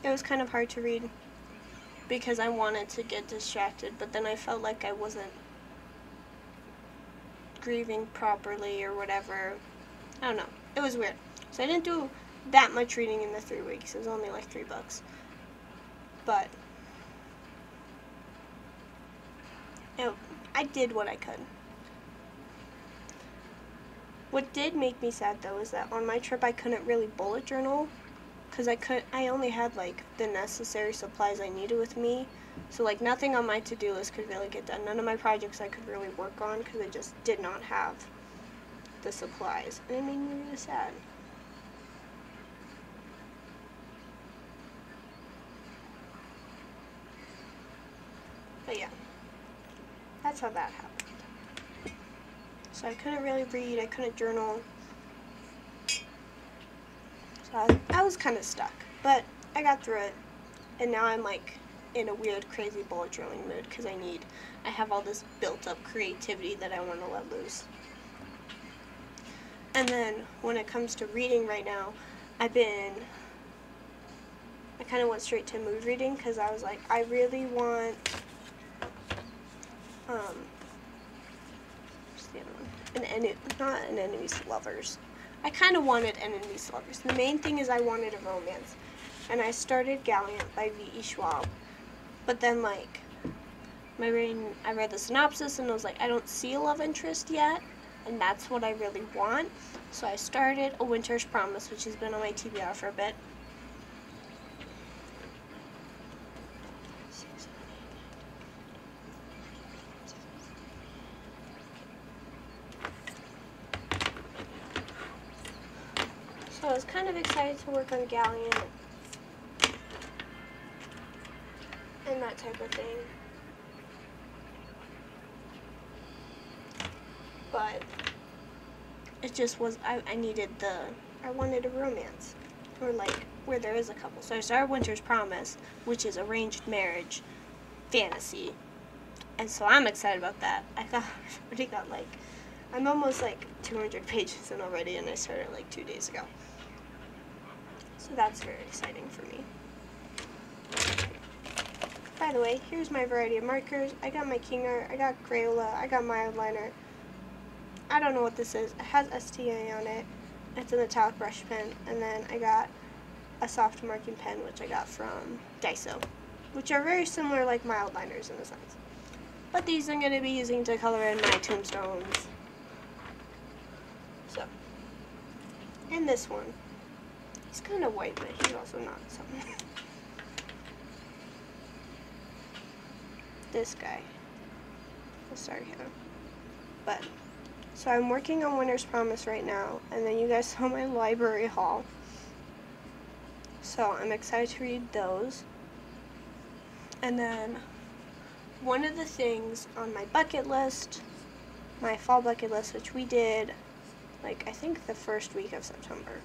[SPEAKER 1] it was kind of hard to read because I wanted to get distracted, but then I felt like I wasn't grieving properly or whatever. I don't know. It was weird. So I didn't do that much reading in the 3 weeks. It was only like 3 books. But I did what I could. What did make me sad though is that on my trip I couldn't really bullet journal because I only had like the necessary supplies I needed with me. So like nothing on my to-do list could really get done. None of my projects I could really work on because I just did not have the supplies. And it made me really sad. But yeah, that's how that happened. So I couldn't really read, I couldn't journal. So I was kind of stuck, but I got through it. And now I'm like in a weird, crazy bullet journaling mood because I have all this built up creativity that I want to let loose. And then when it comes to reading right now, I kind of went straight to mood reading because I was like, I really want, what's the other one? Not an enemies to lovers. I kind of wanted enemies to lovers. The main thing is I wanted a romance. And I started Gallant by V.E. Schwab. But then, like, I read the synopsis and I was like, I don't see a love interest yet. And that's what I really want. So I started A Winter's Promise, which has been on my TBR for a bit. So I was kind of excited to work on Gallant and that type of thing. But it just was, I wanted a romance, or like where there is a couple. So I started Winter's Promise, which is arranged marriage fantasy, and so I'm excited about that. I'm almost like 200 pages in already, and I started like 2 days ago. So that's very exciting for me. By the way, here's my variety of markers. I got my King Art, I got Crayola, I got my liner. I don't know what this is. It has STA on it. It's an metallic brush pen. And then I got a soft marking pen, which I got from Daiso, which are very similar like mild liners in a sense. But these I'm going to be using to color in my tombstones. So, and this one. He's kind of white, but he's also not. So. This guy. We'll start here. But, so I'm working on Winter's Promise right now, and then you guys saw my library haul. So I'm excited to read those. And then one of the things on my bucket list, my fall bucket list, which we did, like, I think the first week of September.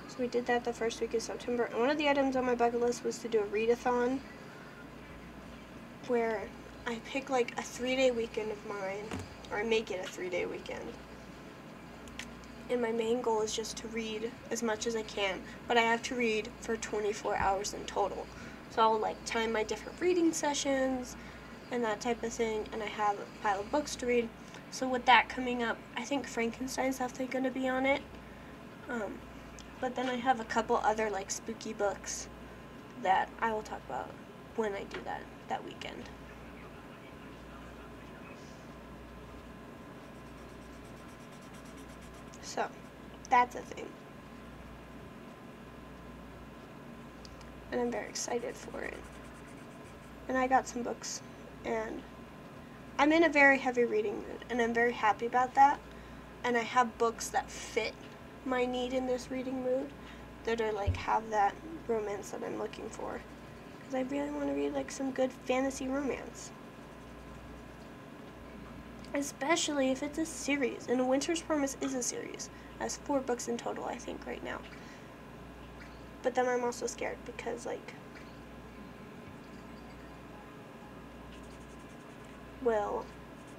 [SPEAKER 1] So we did that the first week of September. And one of the items on my bucket list was to do a readathon, where I pick like a 3-day weekend of mine, or I make it a 3-day weekend. And my main goal is just to read as much as I can, but I have to read for 24 hours in total. So I'll like time my different reading sessions and that type of thing, and I have a pile of books to read. So with that coming up, I think Frankenstein's definitely going to be on it. But then I have a couple other like spooky books that I will talk about when I do that weekend. So, that's a thing. And I'm very excited for it. And I got some books, and I'm in a very heavy reading mood, and I'm very happy about that. And I have books that fit my need in this reading mood. that are like have that romance that I'm looking for. Because I really want to read like some good fantasy romance. Especially if it's a series. And A Winter's Promise is a series. It has 4 books in total, I think, right now. But then I'm also scared because, like, well,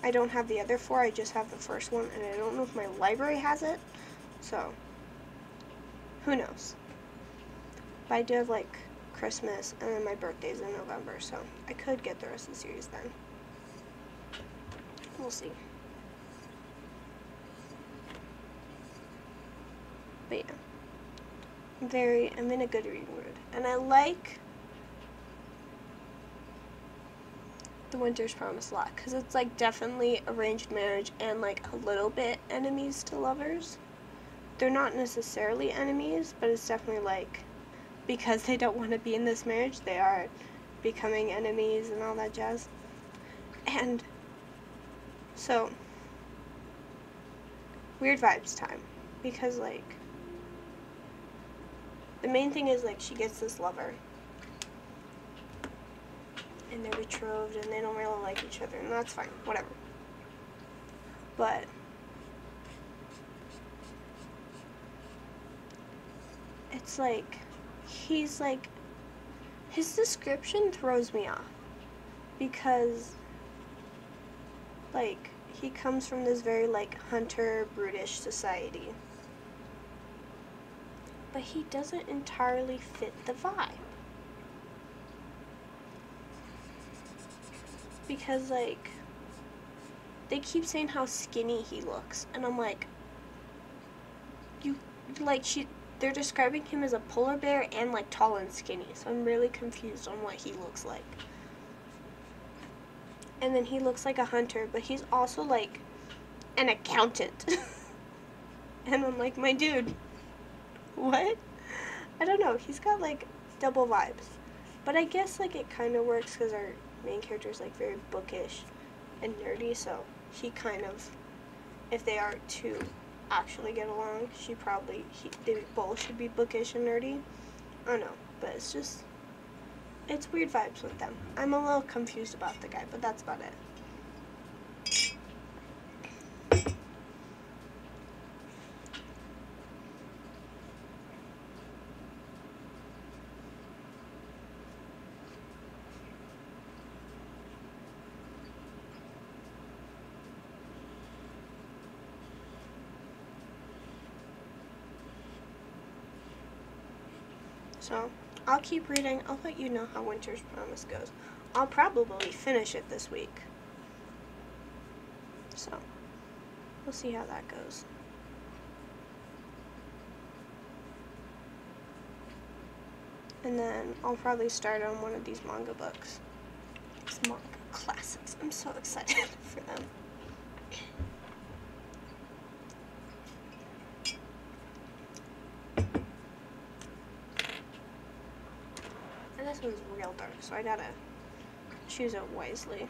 [SPEAKER 1] I don't have the other 4, I just have the first one, and I don't know if my library has it, so, who knows. But I do have, like, Christmas, and then my birthday's in November, so I could get the rest of the series then. We'll see. But yeah, I'm in a good reading mood, and I like The Winter's Promise a lot, because it's like definitely arranged marriage and like a little bit enemies to lovers. They're not necessarily enemies, but it's definitely like, because they don't want to be in this marriage, they are becoming enemies and all that jazz. And so, weird vibes time, because like, the main thing is like she gets this lover, and they're betrothed, and they don't really like each other, and that's fine, whatever. But it's like, he's like, his description throws me off, because like, he comes from this very like hunter, brutish society, but he doesn't entirely fit the vibe. Because, like, they keep saying how skinny he looks, and I'm like, they're describing him as a polar bear and, like, tall and skinny, so I'm really confused on what he looks like. And then he looks like a hunter, but he's also, like, an accountant. And I'm like, my dude, what? I don't know, he's got, like, double vibes. But I guess, like, it kind of works because our main character is like very bookish and nerdy, so he kind of, if they are to actually get along, they both should be bookish and nerdy. I don't know, but it's weird vibes with them. I'm a little confused about the guy, but that's about it. So, I'll keep reading. I'll let you know how Winter's Promise goes. I'll probably finish it this week. So, we'll see how that goes. And then I'll probably start on one of these manga books. These manga classics. I'm so excited for them. This one's real dark, so I gotta choose it wisely.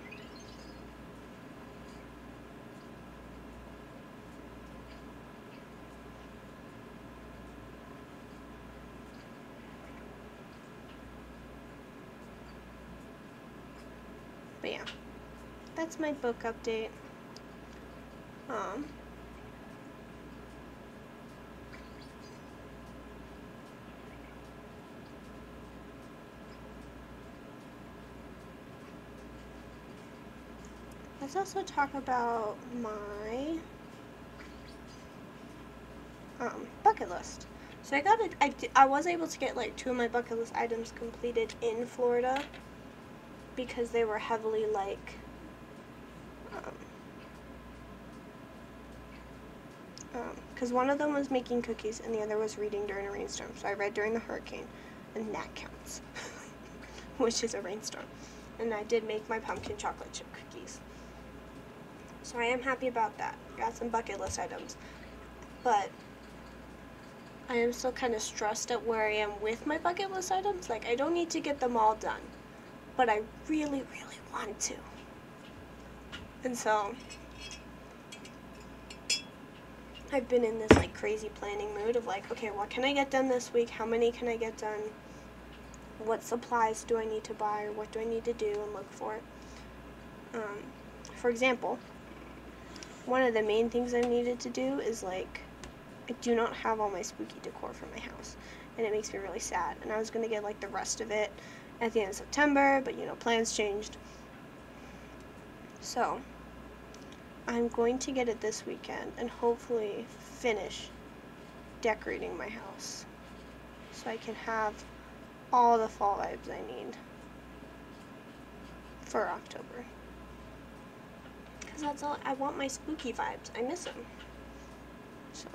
[SPEAKER 1] But yeah, that's my book update. Let's also talk about my bucket list. So I was able to get like 2 of my bucket list items completed in Florida because they were heavily like because one of them was making cookies and the other was reading during a rainstorm. So I read during the hurricane, and that counts, which is a rainstorm. And I did make my pumpkin chocolate chip cookies. So I am happy about that. Got some bucket list items. But I am still kind of stressed at where I am with my bucket list items. Like, I don't need to get them all done, but I really, really want to. And so I've been in this like crazy planning mood of like, okay, what can I get done this week? How many can I get done? What supplies do I need to buy, or what do I need to do and look for? For example, one of the main things I needed to do is like, I do not have all my spooky decor for my house, and it makes me really sad. And I was going to get like the rest of it at the end of September, but you know, plans changed. So I'm going to get it this weekend and hopefully finish decorating my house so I can have all the fall vibes I need for October. Because that's all, I want my spooky vibes. I miss them. So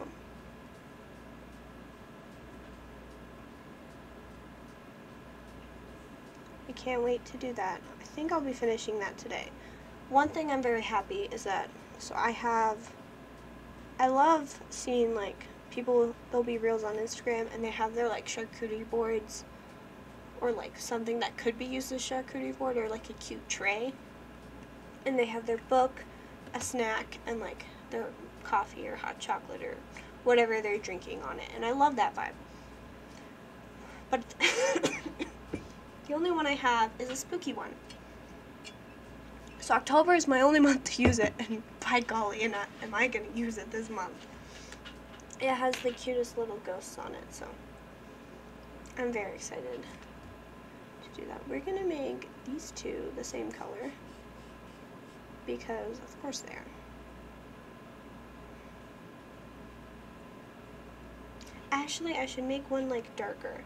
[SPEAKER 1] I can't wait to do that. I think I'll be finishing that today. One thing I'm very happy is that, so I love seeing like people, there'll be reels on Instagram and they have their like charcuterie boards or like something that could be used as a charcuterie board or like a cute tray. And they have their book, a snack, and like their coffee or hot chocolate or whatever they're drinking on it. And I love that vibe. But the only one I have is a spooky one. So October is my only month to use it, and by golly, am I going to use it this month. It has the cutest little ghosts on it, so I'm very excited to do that. We're going to make these two the same color, because of course they are. Actually, I should make one like darker.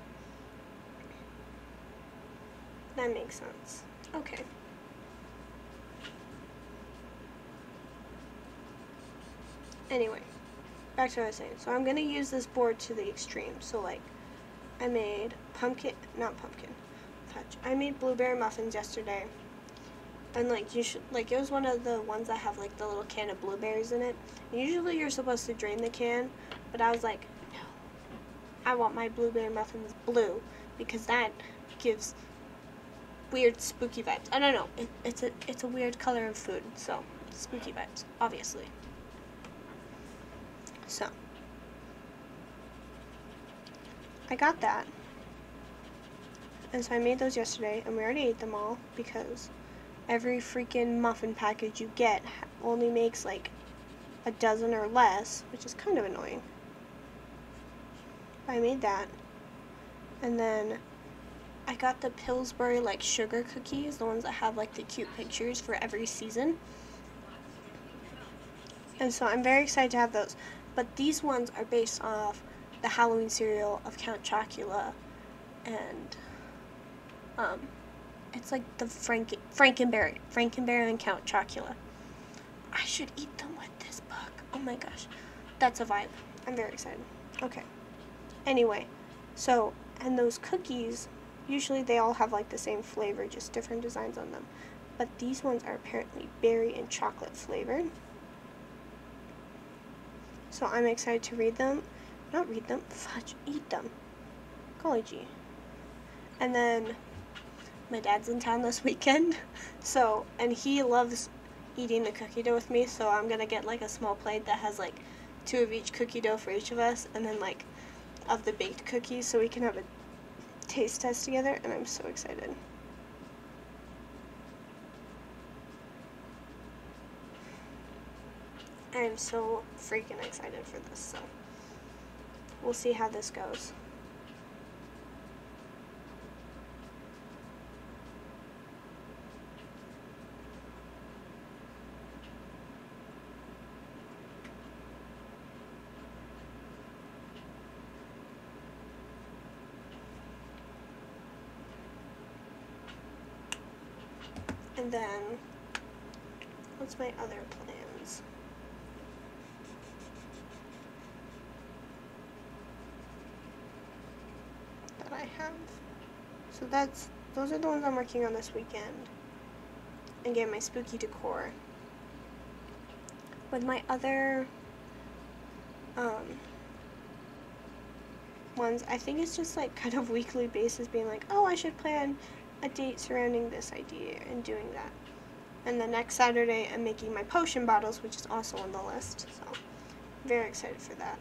[SPEAKER 1] That makes sense. Okay. Anyway, back to what I was saying. So I'm going to use this board to the extreme. So like, I made I made blueberry muffins yesterday. And like, it was one of the ones that have like the little can of blueberries in it. And usually you're supposed to drain the can, but I was like, no. I want my blueberry muffins blue, because that gives weird spooky vibes. I don't know. It's a weird color of food, so spooky vibes, obviously. So I got that, and so I made those yesterday, and we already ate them all because every freaking muffin package you get only makes like a dozen or less, which is kind of annoying. I made that, and then I got the Pillsbury like sugar cookies, the ones that have like the cute pictures for every season. And so I'm very excited to have those. But these ones are based off the Halloween cereal of Count Chocula, and it's like the Frankenberry and Count Chocula. I should eat them with this book. Oh my gosh, that's a vibe. I'm very excited. Okay. Anyway, so, and those cookies, usually they all have like the same flavor, just different designs on them. But these ones are apparently berry and chocolate flavored. So I'm excited to eat them. Golly gee. And then my dad's in town this weekend, so, and he loves eating the cookie dough with me, so I'm gonna get like a small plate that has like 2 of each cookie dough for each of us, and then like of the baked cookies, so we can have a taste test together, and I'm so excited. I am so freaking excited for this, so we'll see how this goes. And then, what's my other plans? That I have. So those are the ones I'm working on this weekend. And get my spooky decor. With my other ones, I think it's just like kind of weekly basis, being like, oh, I should plan a date surrounding this idea and doing that. And the next Saturday I'm making my potion bottles, which is also on the list. So Very excited for that.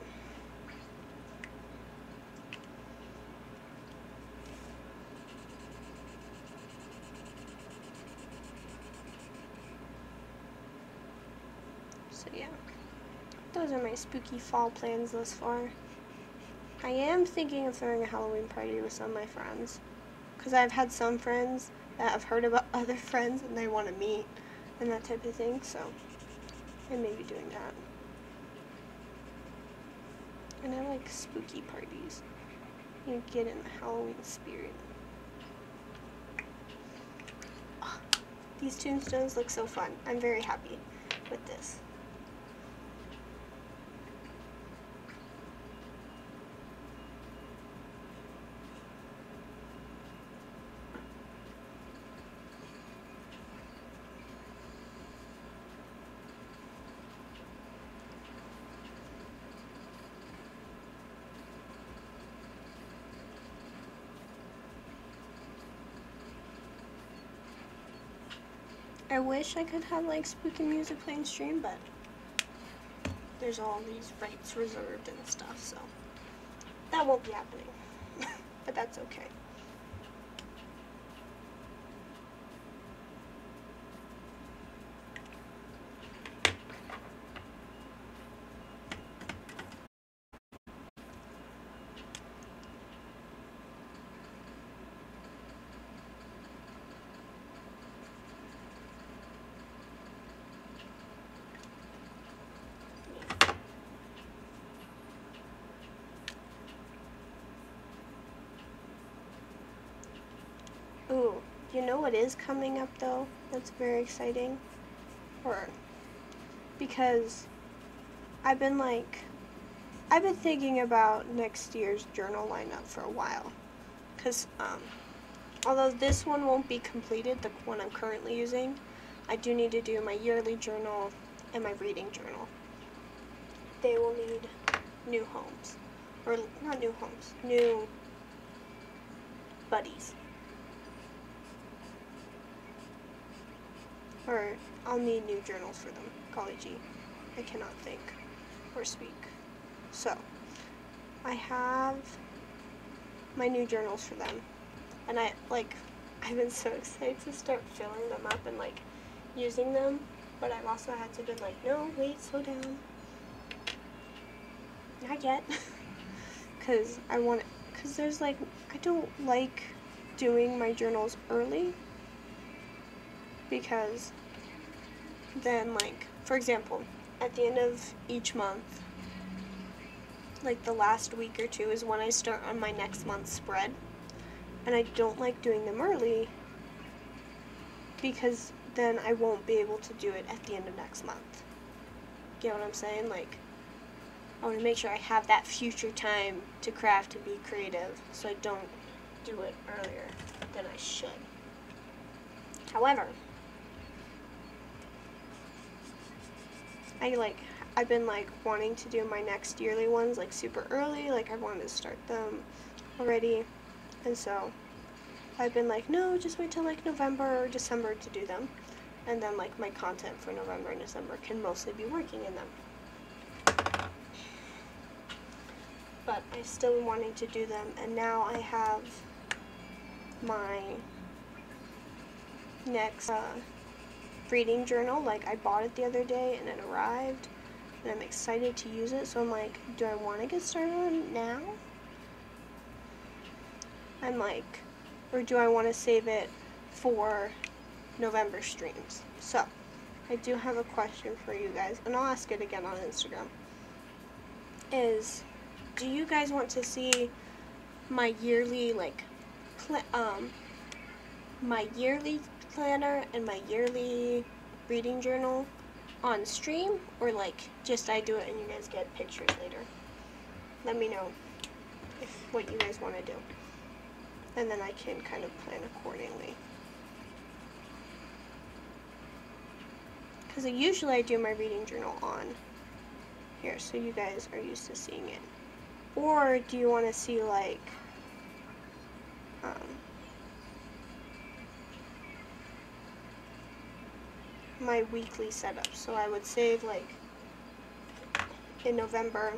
[SPEAKER 1] So yeah, those are my spooky fall plans thus far. I am thinking of throwing a Halloween party with some of my friends, because I've had some friends that have heard about other friends and they want to meet and that type of thing, so I may be doing that. And I like spooky parties. You get in the Halloween spirit. Oh, these tombstones look so fun. I'm very happy with this. I wish I could have like spooky music playing stream, but there's all these rights reserved and stuff, so that won't be happening. But that's okay. Ooh, you know what is coming up though? That's very exciting. Because I've been thinking about next year's journal lineup for a while. Because although this one won't be completed, the one I'm currently using, I do need to do my yearly journal and my reading journal. They will need new homes. Or not new homes, new buddies. Or I'll need new journals for them. Golly gee, I cannot think or speak. So, I have my new journals for them. And I've been so excited to start filling them up and using them. But I've also had to be like, no, wait, slow down. Not yet. Because I don't like doing my journals early. Because then, for example, at the end of each month, the last week or two is when I start on my next month's spread. And I don't like doing them early because then I won't be able to do it at the end of next month. Get what I'm saying? I want to make sure I have that future time to craft and be creative, so I don't do it earlier than I should. However, I've been wanting to do my next yearly ones super early. I wanted to start them already, and so I've been no, just wait till November or December to do them, and then my content for November and December can mostly be working in them. But I still wanting to do them, and now I have my next reading journal. I bought it the other day and it arrived, and I'm excited to use it. So I'm do I want to get started on it now? Or do I want to save it for November streams? So I do have a question for you guys, and I'll ask it again on Instagram. Do you guys want to see my yearly my yearly planner and my yearly reading journal on stream, or just I do it and you guys get pictures later? Let me know what you guys want to do, and then I can kind of plan accordingly. Because usually I do my reading journal on here, so you guys are used to seeing it. Or do you want to see my weekly setup? So I would save in November,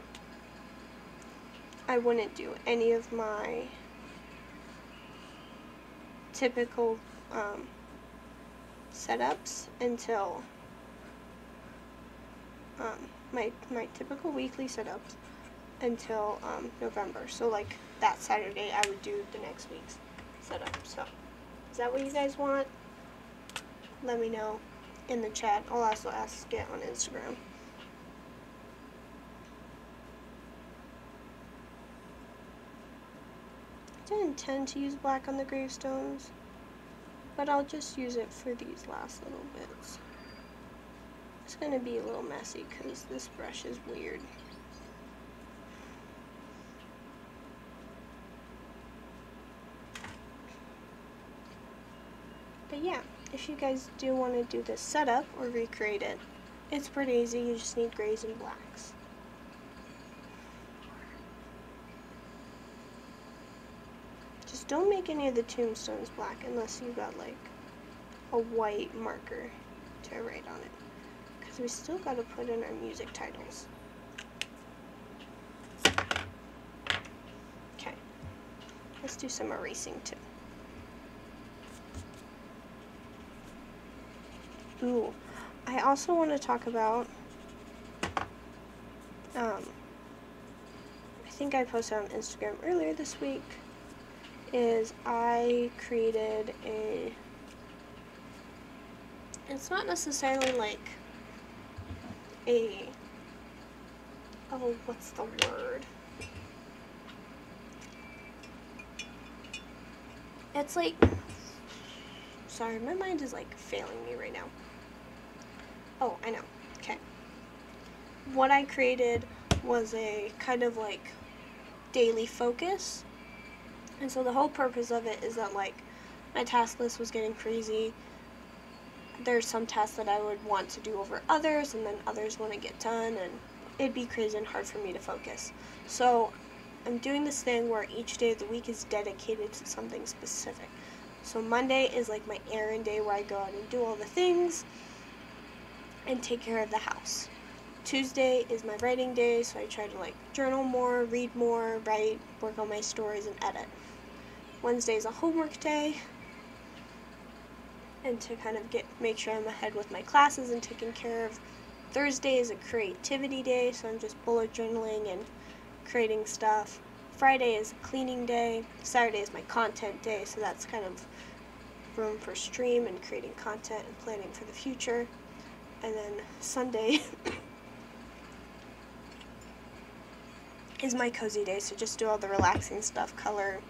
[SPEAKER 1] I wouldn't do any of my typical setups until my typical weekly setups until November. So like that Saturday I would do the next week's setup. So is that what you guys want? Let me know in the chat. I'll also ask it on Instagram. I didn't intend to use black on the gravestones, but I'll just use it for these last little bits. It's going to be a little messy because this brush is weird. But yeah, if you guys do want to do this setup or recreate it, it's pretty easy. You just need grays and blacks. Just don't make any of the tombstones black unless you got like a white marker to write on it, because we still got to put in our music titles. Okay, let's do some erasing too. Ooh, I also want to talk about, I think I posted on Instagram earlier this week, is I created it's not necessarily like what's the word? It's like, sorry, my mind is like failing me right now. Oh, I know. Okay. What I created was a kind of like daily focus. And so the whole purpose of it is that like my task list was getting crazy. There's some tasks that I would want to do over others, and then others want to get done, and it'd be crazy and hard for me to focus. So I'm doing this thing where each day of the week is dedicated to something specific. So Monday is like my errand day where I go out and do all the things and take care of the house. Tuesday is my writing day, so I try to like journal more, read more, write, work on my stories, and edit. Wednesday is a homework day, and to kind of make sure I'm ahead with my classes and taking care of. Thursday is a creativity day, so I'm just bullet journaling and creating stuff. Friday is a cleaning day. Saturday is my content day, so that's kind of room for stream and creating content and planning for the future. And then Sunday is my cozy day, so just do all the relaxing stuff, color,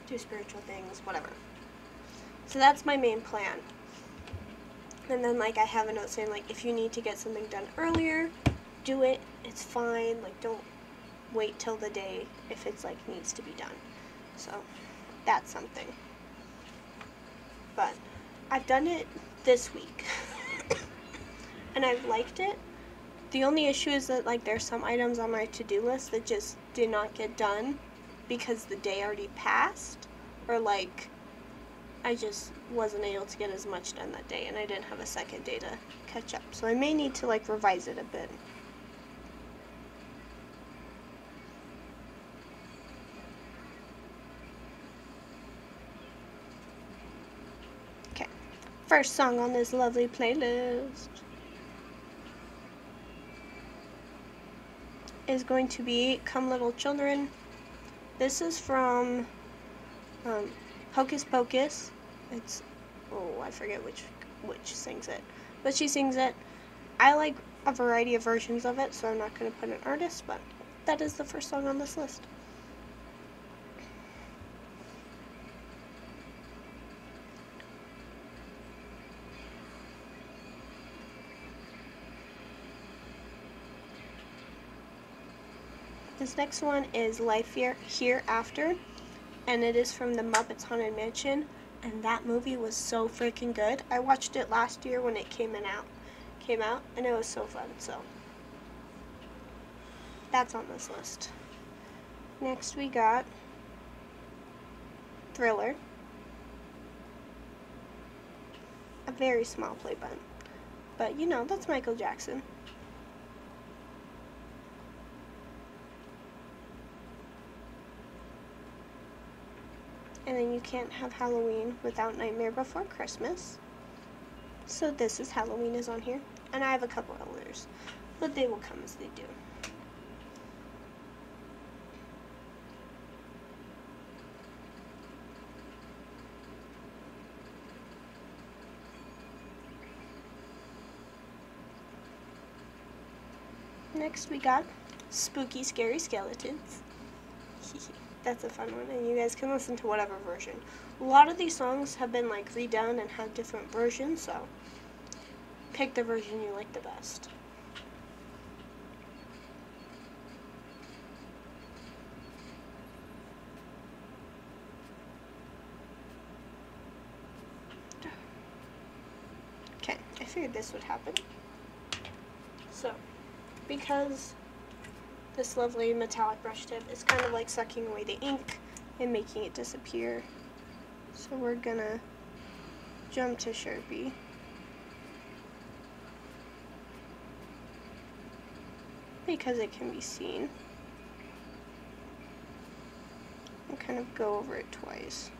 [SPEAKER 1] do spiritual things, whatever. So that's my main plan. And then like I have a note saying like if you need to get something done earlier, do it. It's fine. Like don't wait till the day if it's like needs to be done. So that's something. But I've done it this week and I've liked it. The only issue is that like there's some items on my to-do list that just did not get done because the day already passed, or like I just wasn't able to get as much done that day and I didn't have a second day to catch up. So I may need to like revise it a bit. Okay, first song on this lovely playlist is going to be Come Little Children. This is from Hocus Pocus. It's, oh, I forget which sings it, but she sings it. I like a variety of versions of it, so I'm not going to put an artist, but that is the first song on this list. This next one is Life Hereafter, and it is from the Muppets Haunted Mansion, and that movie was so freaking good. I watched it last year when it came out, and it was so fun, so that's on this list. Next we got Thriller, a very small play button, but you know, that's Michael Jackson. And then you can't have Halloween without Nightmare Before Christmas. So this is Halloween is on here. And I have a couple others, but they will come as they do. Next we got Spooky Scary Skeletons. That's a fun one, and you guys can listen to whatever version. A lot of these songs have been like redone and have different versions, so pick the version you like the best. Okay, I figured this would happen. So, because this lovely metallic brush tip is kind of like sucking away the ink and making it disappear, so we're gonna jump to Sharpie. Because it can be seen. And kind of go over it twice.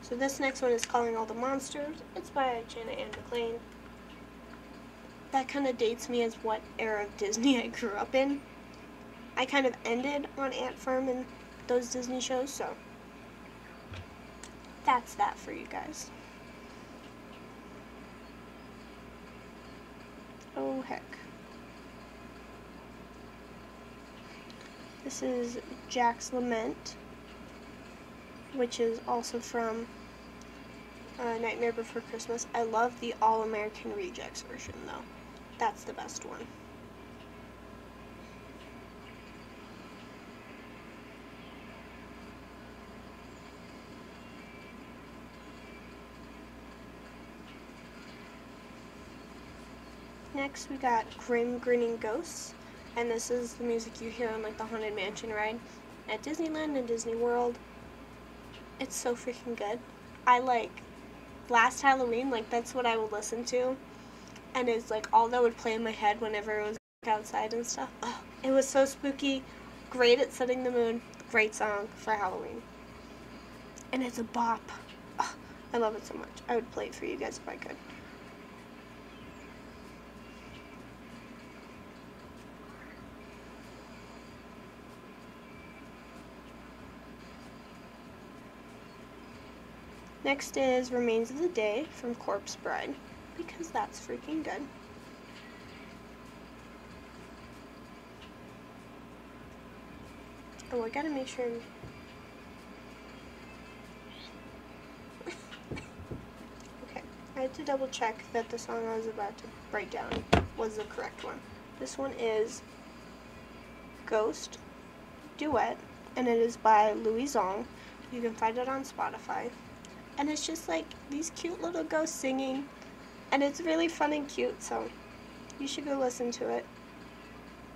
[SPEAKER 1] So this next one is Calling All the Monsters. It's by Janet Ann McLean. That kind of dates me as what era of Disney I grew up in. I kind of ended on Ant Farm and those Disney shows, so that's that for you guys. Oh heck. This is Jack's Lament, which is also from Nightmare Before Christmas. I love the All-American Rejects version though. That's the best one. Next we got Grim Grinning Ghosts, and this is the music you hear on like the Haunted Mansion ride at Disneyland and Disney World. It's so freaking good. I like last Halloween, like that's what I would listen to, and it's like all that would play in my head whenever it was outside and stuff. Oh, it was so spooky, great at setting the mood, great song for Halloween, and it's a bop. Oh, I love it so much. I would play it for you guys if I could. Next is Remains of the Day from Corpse Bride, because that's freaking good. Oh, I gotta make sure okay, I had to double check that the song I was about to write down was the correct one. This one is Ghost Duet, and it is by Louis Zong. You can find it on Spotify. And it's just like these cute little ghosts singing, and it's really fun and cute, so you should go listen to it.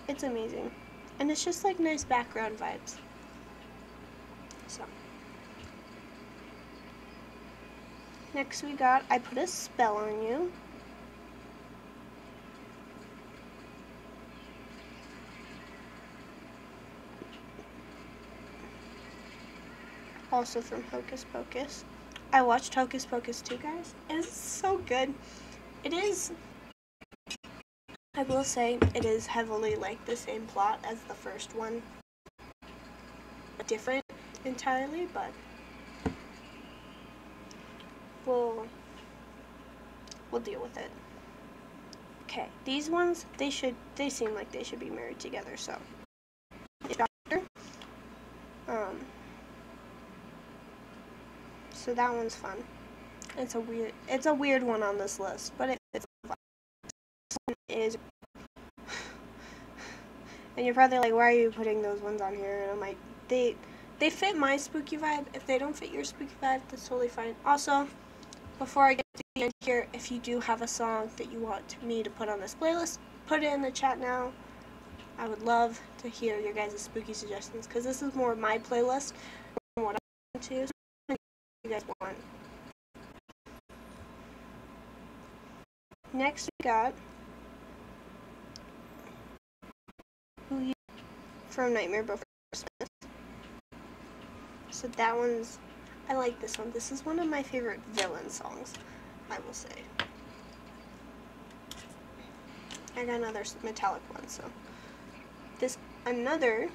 [SPEAKER 1] It's amazing. And it's just like nice background vibes. So next we got I Put a Spell on You. Also from Hocus Pocus. I watched Hocus Pocus too, guys. It's so good. It is, I will say, it is heavily like the same plot as the first one. Different entirely, but we'll deal with it. Okay, these ones, they seem like they should be married together, so. So that one's fun. It's a weird one on this list, but it's fun. This one is, and you're probably like, why are you putting those ones on here? And I'm like, they fit my spooky vibe. If they don't fit your spooky vibe, that's totally fine. Also, before I get to the end here, if you do have a song that you want me to put on this playlist, put it in the chat now. I would love to hear your guys' spooky suggestions, because this is more of my playlist than what I want to. So you guys want. Next we got Who You from Nightmare Before Christmas. So that one's, I like this one. This is one of my favorite villain songs, I will say. I got another metallic one, so. This, another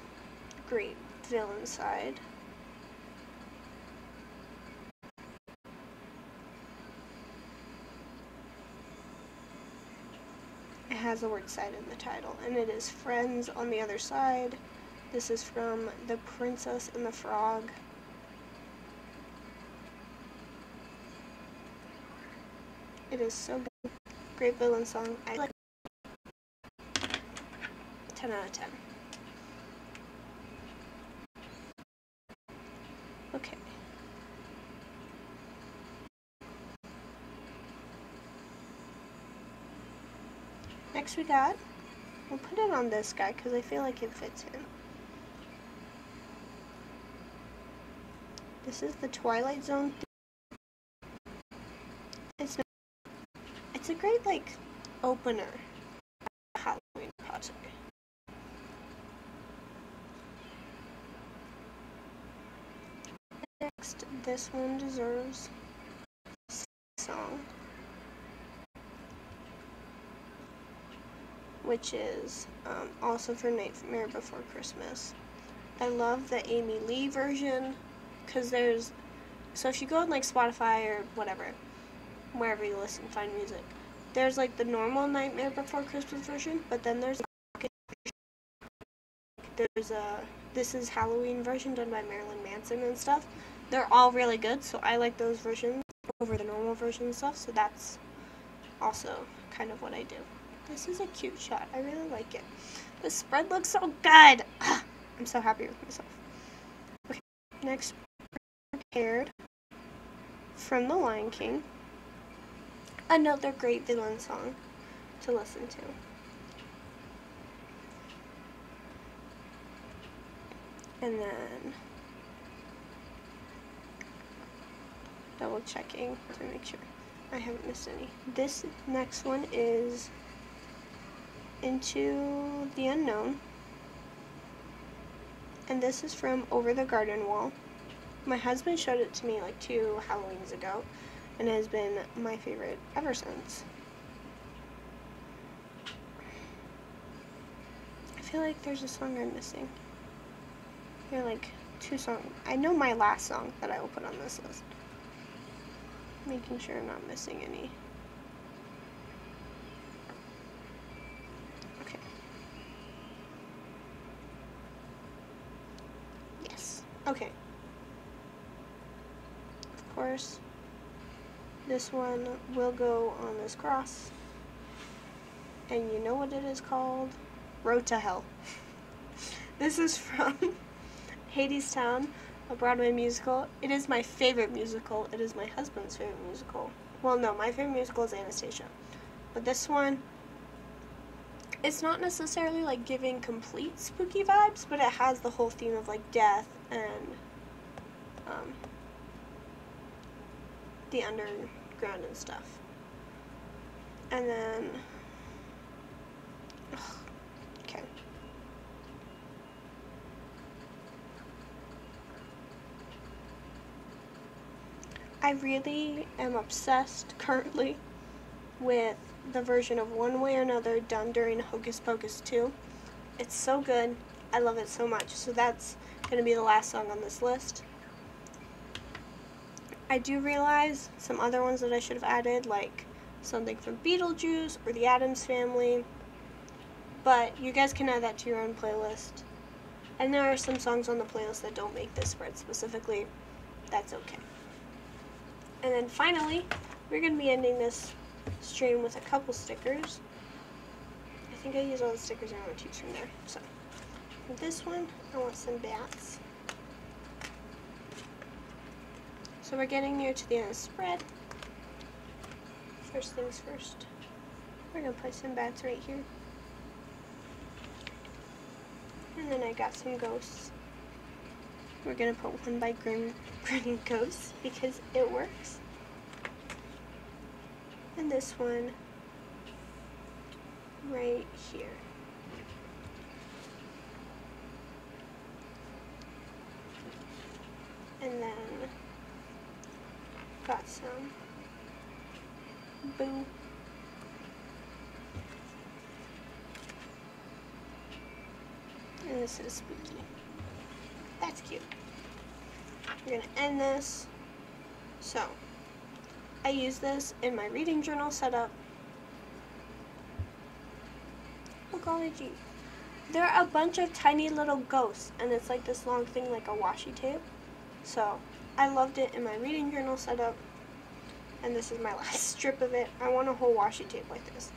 [SPEAKER 1] great villain side. It has the word side in the title, and it is Friends on the Other Side. This is from The Princess and the Frog. It is so good. Great villain song. I like it. 10 out of 10. Okay. Next we got, we'll put it on this guy because I feel like it fits him. This is the Twilight Zone. It's a great, like, opener Halloween party. Next, this one deserves a song, which is also for Nightmare Before Christmas. I love the Amy Lee version because there's, so if you go on like Spotify or whatever, wherever you listen, find music, there's like the normal Nightmare Before Christmas version, but then there's a This Is Halloween version done by Marilyn Manson and stuff. They're all really good, so I like those versions over the normal version and stuff, so that's also kind of what I do. This is a cute shot. I really like it. The spread looks so good. I'm so happy with myself. Okay, next, prepared from The Lion King. Another great villain song to listen to. And then double checking to make sure I haven't missed any. This next one is Into the Unknown. And this is from Over the Garden Wall. My husband showed it to me like 2 Halloweens ago, and it has been my favorite ever since. I feel like there's a song I'm missing. There are like 2 songs. I know my last song that I will put on this list. Making sure I'm not missing any. Okay. Yes. Okay. Of course, this one will go on this cross. And you know what it is called? Road to Hell. This is from Hadestown, a Broadway musical. It is my favorite musical. It is my husband's favorite musical. Well, no, my favorite musical is Anastasia. But this one, it's not necessarily like giving complete spooky vibes, but it has the whole theme of like death and the underground and stuff. And then, okay. I really am obsessed currently with the version of One Way or Another done during Hocus Pocus 2. It's so good. I love it so much. So that's going to be the last song on this list. I do realize some other ones that I should have added, like something from Beetlejuice or the Addams Family. But you guys can add that to your own playlist. And there are some songs on the playlist that don't make this spread specifically. That's okay. And then finally, we're going to be ending this stream with a couple stickers. I think I used all the stickers I want to use from there. So, with this one, I want some bats. So we're getting near to the end of the spread. First things first, we're going to put some bats right here. And then I got some ghosts. We're going to put one by Grinning Ghosts because it works. And this one right here. And then Got some boo. And this is spooky. That's cute. We're going to end this. So, I use this in my reading journal setup. Oh golly gee. There are a bunch of tiny little ghosts, and it's like this long thing like a washi tape. So, I loved it in my reading journal setup. And this is my last strip of it. I want a whole washi tape like this.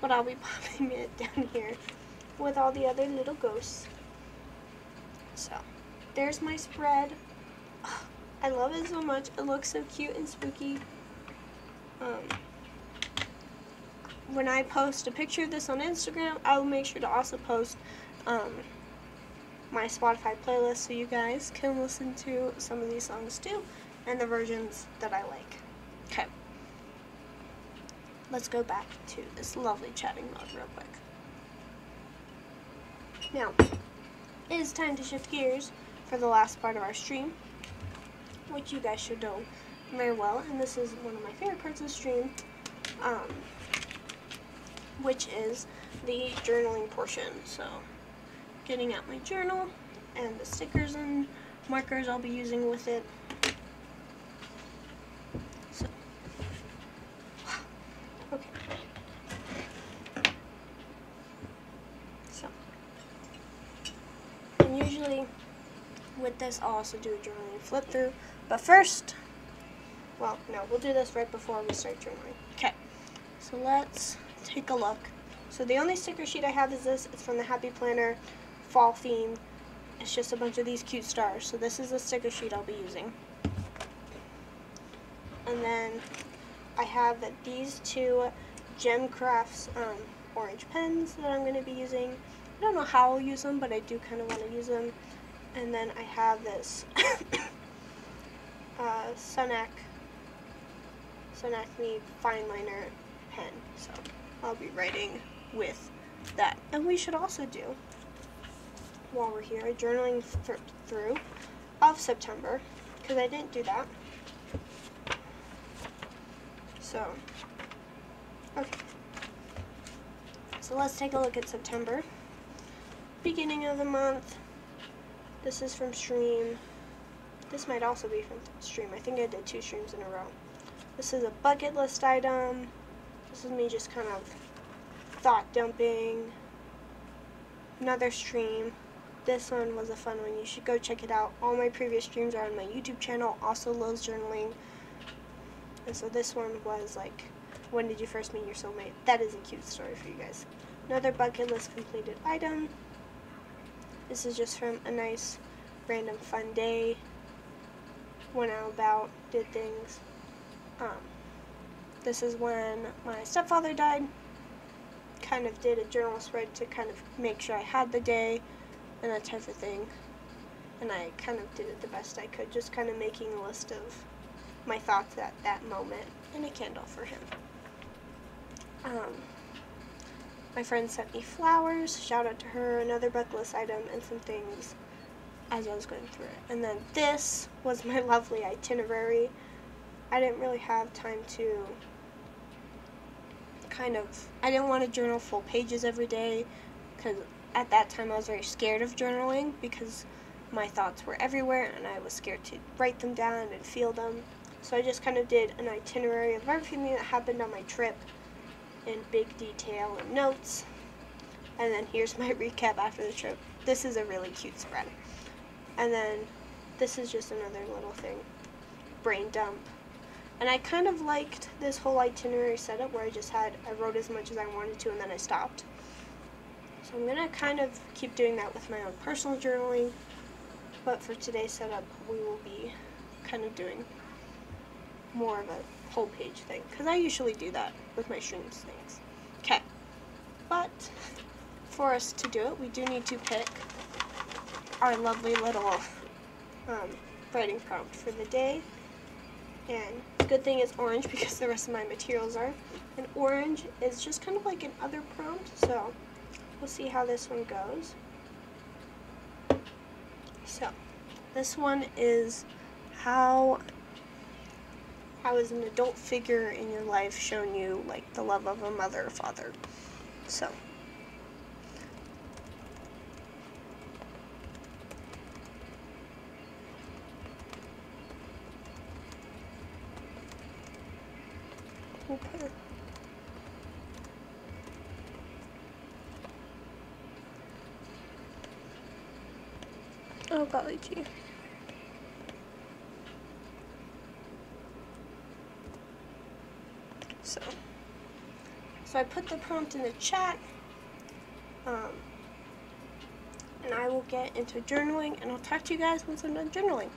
[SPEAKER 1] But I'll be popping it down here with all the other little ghosts. So, there's my spread. Oh, I love it so much. It looks so cute and spooky. When I post a picture of this on Instagram, I will make sure to also post my Spotify playlist so you guys can listen to some of these songs too, and the versions that I like. Okay. Let's go back to this lovely chatting mode real quick. Now, it is time to shift gears for the last part of our stream, which you guys should know very well, and this is one of my favorite parts of the stream, which is the journaling portion. So, getting out my journal and the stickers and markers I'll be using with it. So, okay. So, and usually with this I'll also do a journaling flip through, but first, well, no, we'll do this right before we start journaling. Okay, so let's take a look. So the only sticker sheet I have is this. It's from the Happy Planner fall theme. It's just a bunch of these cute stars. So this is the sticker sheet I'll be using. And then I have these two Gem Crafts orange pens that I'm going to be using. I don't know how I'll use them, but I do kind of want to use them. And then I have this Sunacme fine liner pen. So I'll be writing with that. And we should also do, while we're here, a journaling through of September, because I didn't do that. So, okay. So let's take a look at September. Beginning of the month. This is from Stream. This might also be from Stream. I think I did 2 streams in a row. This is a bucket list item. This is me just kind of thought dumping. Another stream. This one was a fun one. You should go check it out. All my previous streams are on my YouTube channel, also L.I.L's journaling. And so this one was like, when did you first meet your soulmate? That is a cute story for you guys. Another bucket list completed item. This is just from a nice random fun day. Went out about, did things. This is when my stepfather died. Kind of did a journal spread to kind of make sure I had the day and that type of thing. And I kind of did it the best I could, just kind of making a list of my thoughts at that moment and a candle for him. My friend sent me flowers, shout out to her, another bucket list item, and some things as I was going through it. And then this was my lovely itinerary. I didn't really have time to I didn't want to journal full pages every day, because at that time I was very scared of journaling because my thoughts were everywhere and I was scared to write them down and feel them. So I just kind of did an itinerary of everything that happened on my trip in big detail and notes. And then here's my recap after the trip. This is a really cute spread. And then this is just another little thing. Brain dump. And I kind of liked this whole itinerary setup where I wrote as much as I wanted to and then I stopped. So I'm going to kind of keep doing that with my own personal journaling. But for today's setup, we will be kind of doing more of a whole page thing, because I usually do that with my streams things. Okay, but for us to do it, we do need to pick our lovely little writing prompt for the day. And the good thing is orange, because the rest of my materials are. And orange is just kind of like an other prompt, so we'll see how this one goes. So, this one is how How has an adult figure in your life shown you like the love of a mother or father? So we'll put oh golly gee. So I put the prompt in the chat, and I will get into journaling, and I'll talk to you guys once I'm done journaling.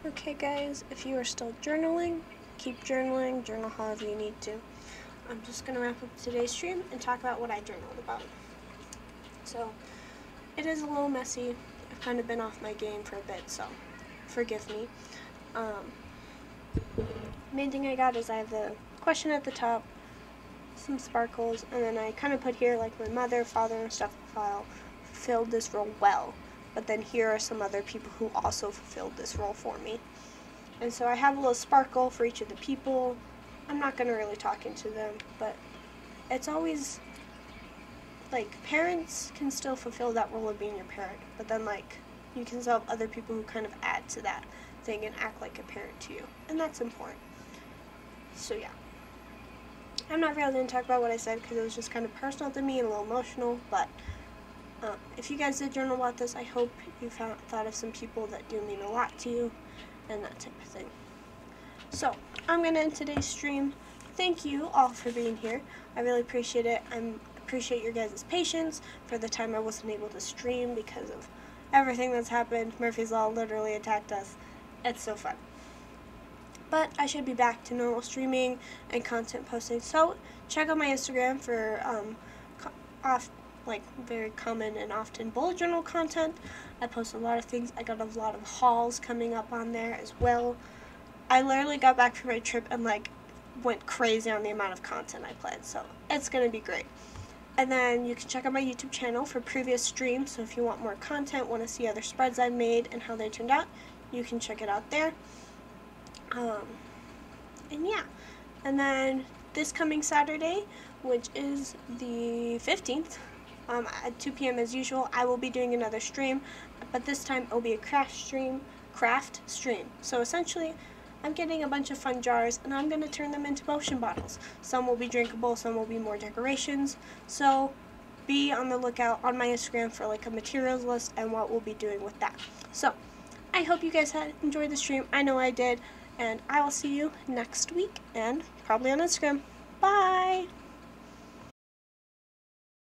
[SPEAKER 1] Okay guys, if you are still journaling, keep journaling, journal however you need to. I'm just going to wrap up today's stream and talk about what I journaled about. So, it is a little messy. I've kind of been off my game for a bit, so forgive me. Main thing I got is I have the question at the top, some sparkles, and then I kind of put here like my mother, father, and stuff file fulfilled this role well. But then here are some other people who also fulfilled this role for me. And so I have a little sparkle for each of the people. I'm not going to really talk into them, but it's always, like, parents can still fulfill that role of being your parent, but then, like, you can still have other people who kind of add to that thing and act like a parent to you, and that's important. So, yeah. I'm not really going to talk about what I said because it was just kind of personal to me and a little emotional, but if you guys did journal about this, I hope you thought of some people that do mean a lot to you and that type of thing. So, I'm going to end today's stream. Thank you all for being here. I really appreciate it. I appreciate your guys' patience for the time I wasn't able to stream because of everything that's happened. Murphy's Law literally attacked us. It's so fun. But I should be back to normal streaming and content posting. So, check out my Instagram for very common and often bullet journal content. I post a lot of things. I got a lot of hauls coming up on there as well. I literally got back from my trip and went crazy on the amount of content I planned, so it's gonna be great. And then you can check out my YouTube channel for previous streams, so if you want more content, want to see other spreads I've made and how they turned out, you can check it out there. And yeah, and then this coming Saturday, which is the 15th, at 2 p.m. as usual, I will be doing another stream, but this time it will be a craft stream. So essentially, I'm getting a bunch of fun jars, and I'm going to turn them into potion bottles. Some will be drinkable, some will be more decorations, so be on the lookout on my Instagram for a materials list and what we'll be doing with that. So, I hope you guys had enjoyed the stream. I know I did, and I will see you next week, and probably on Instagram. Bye!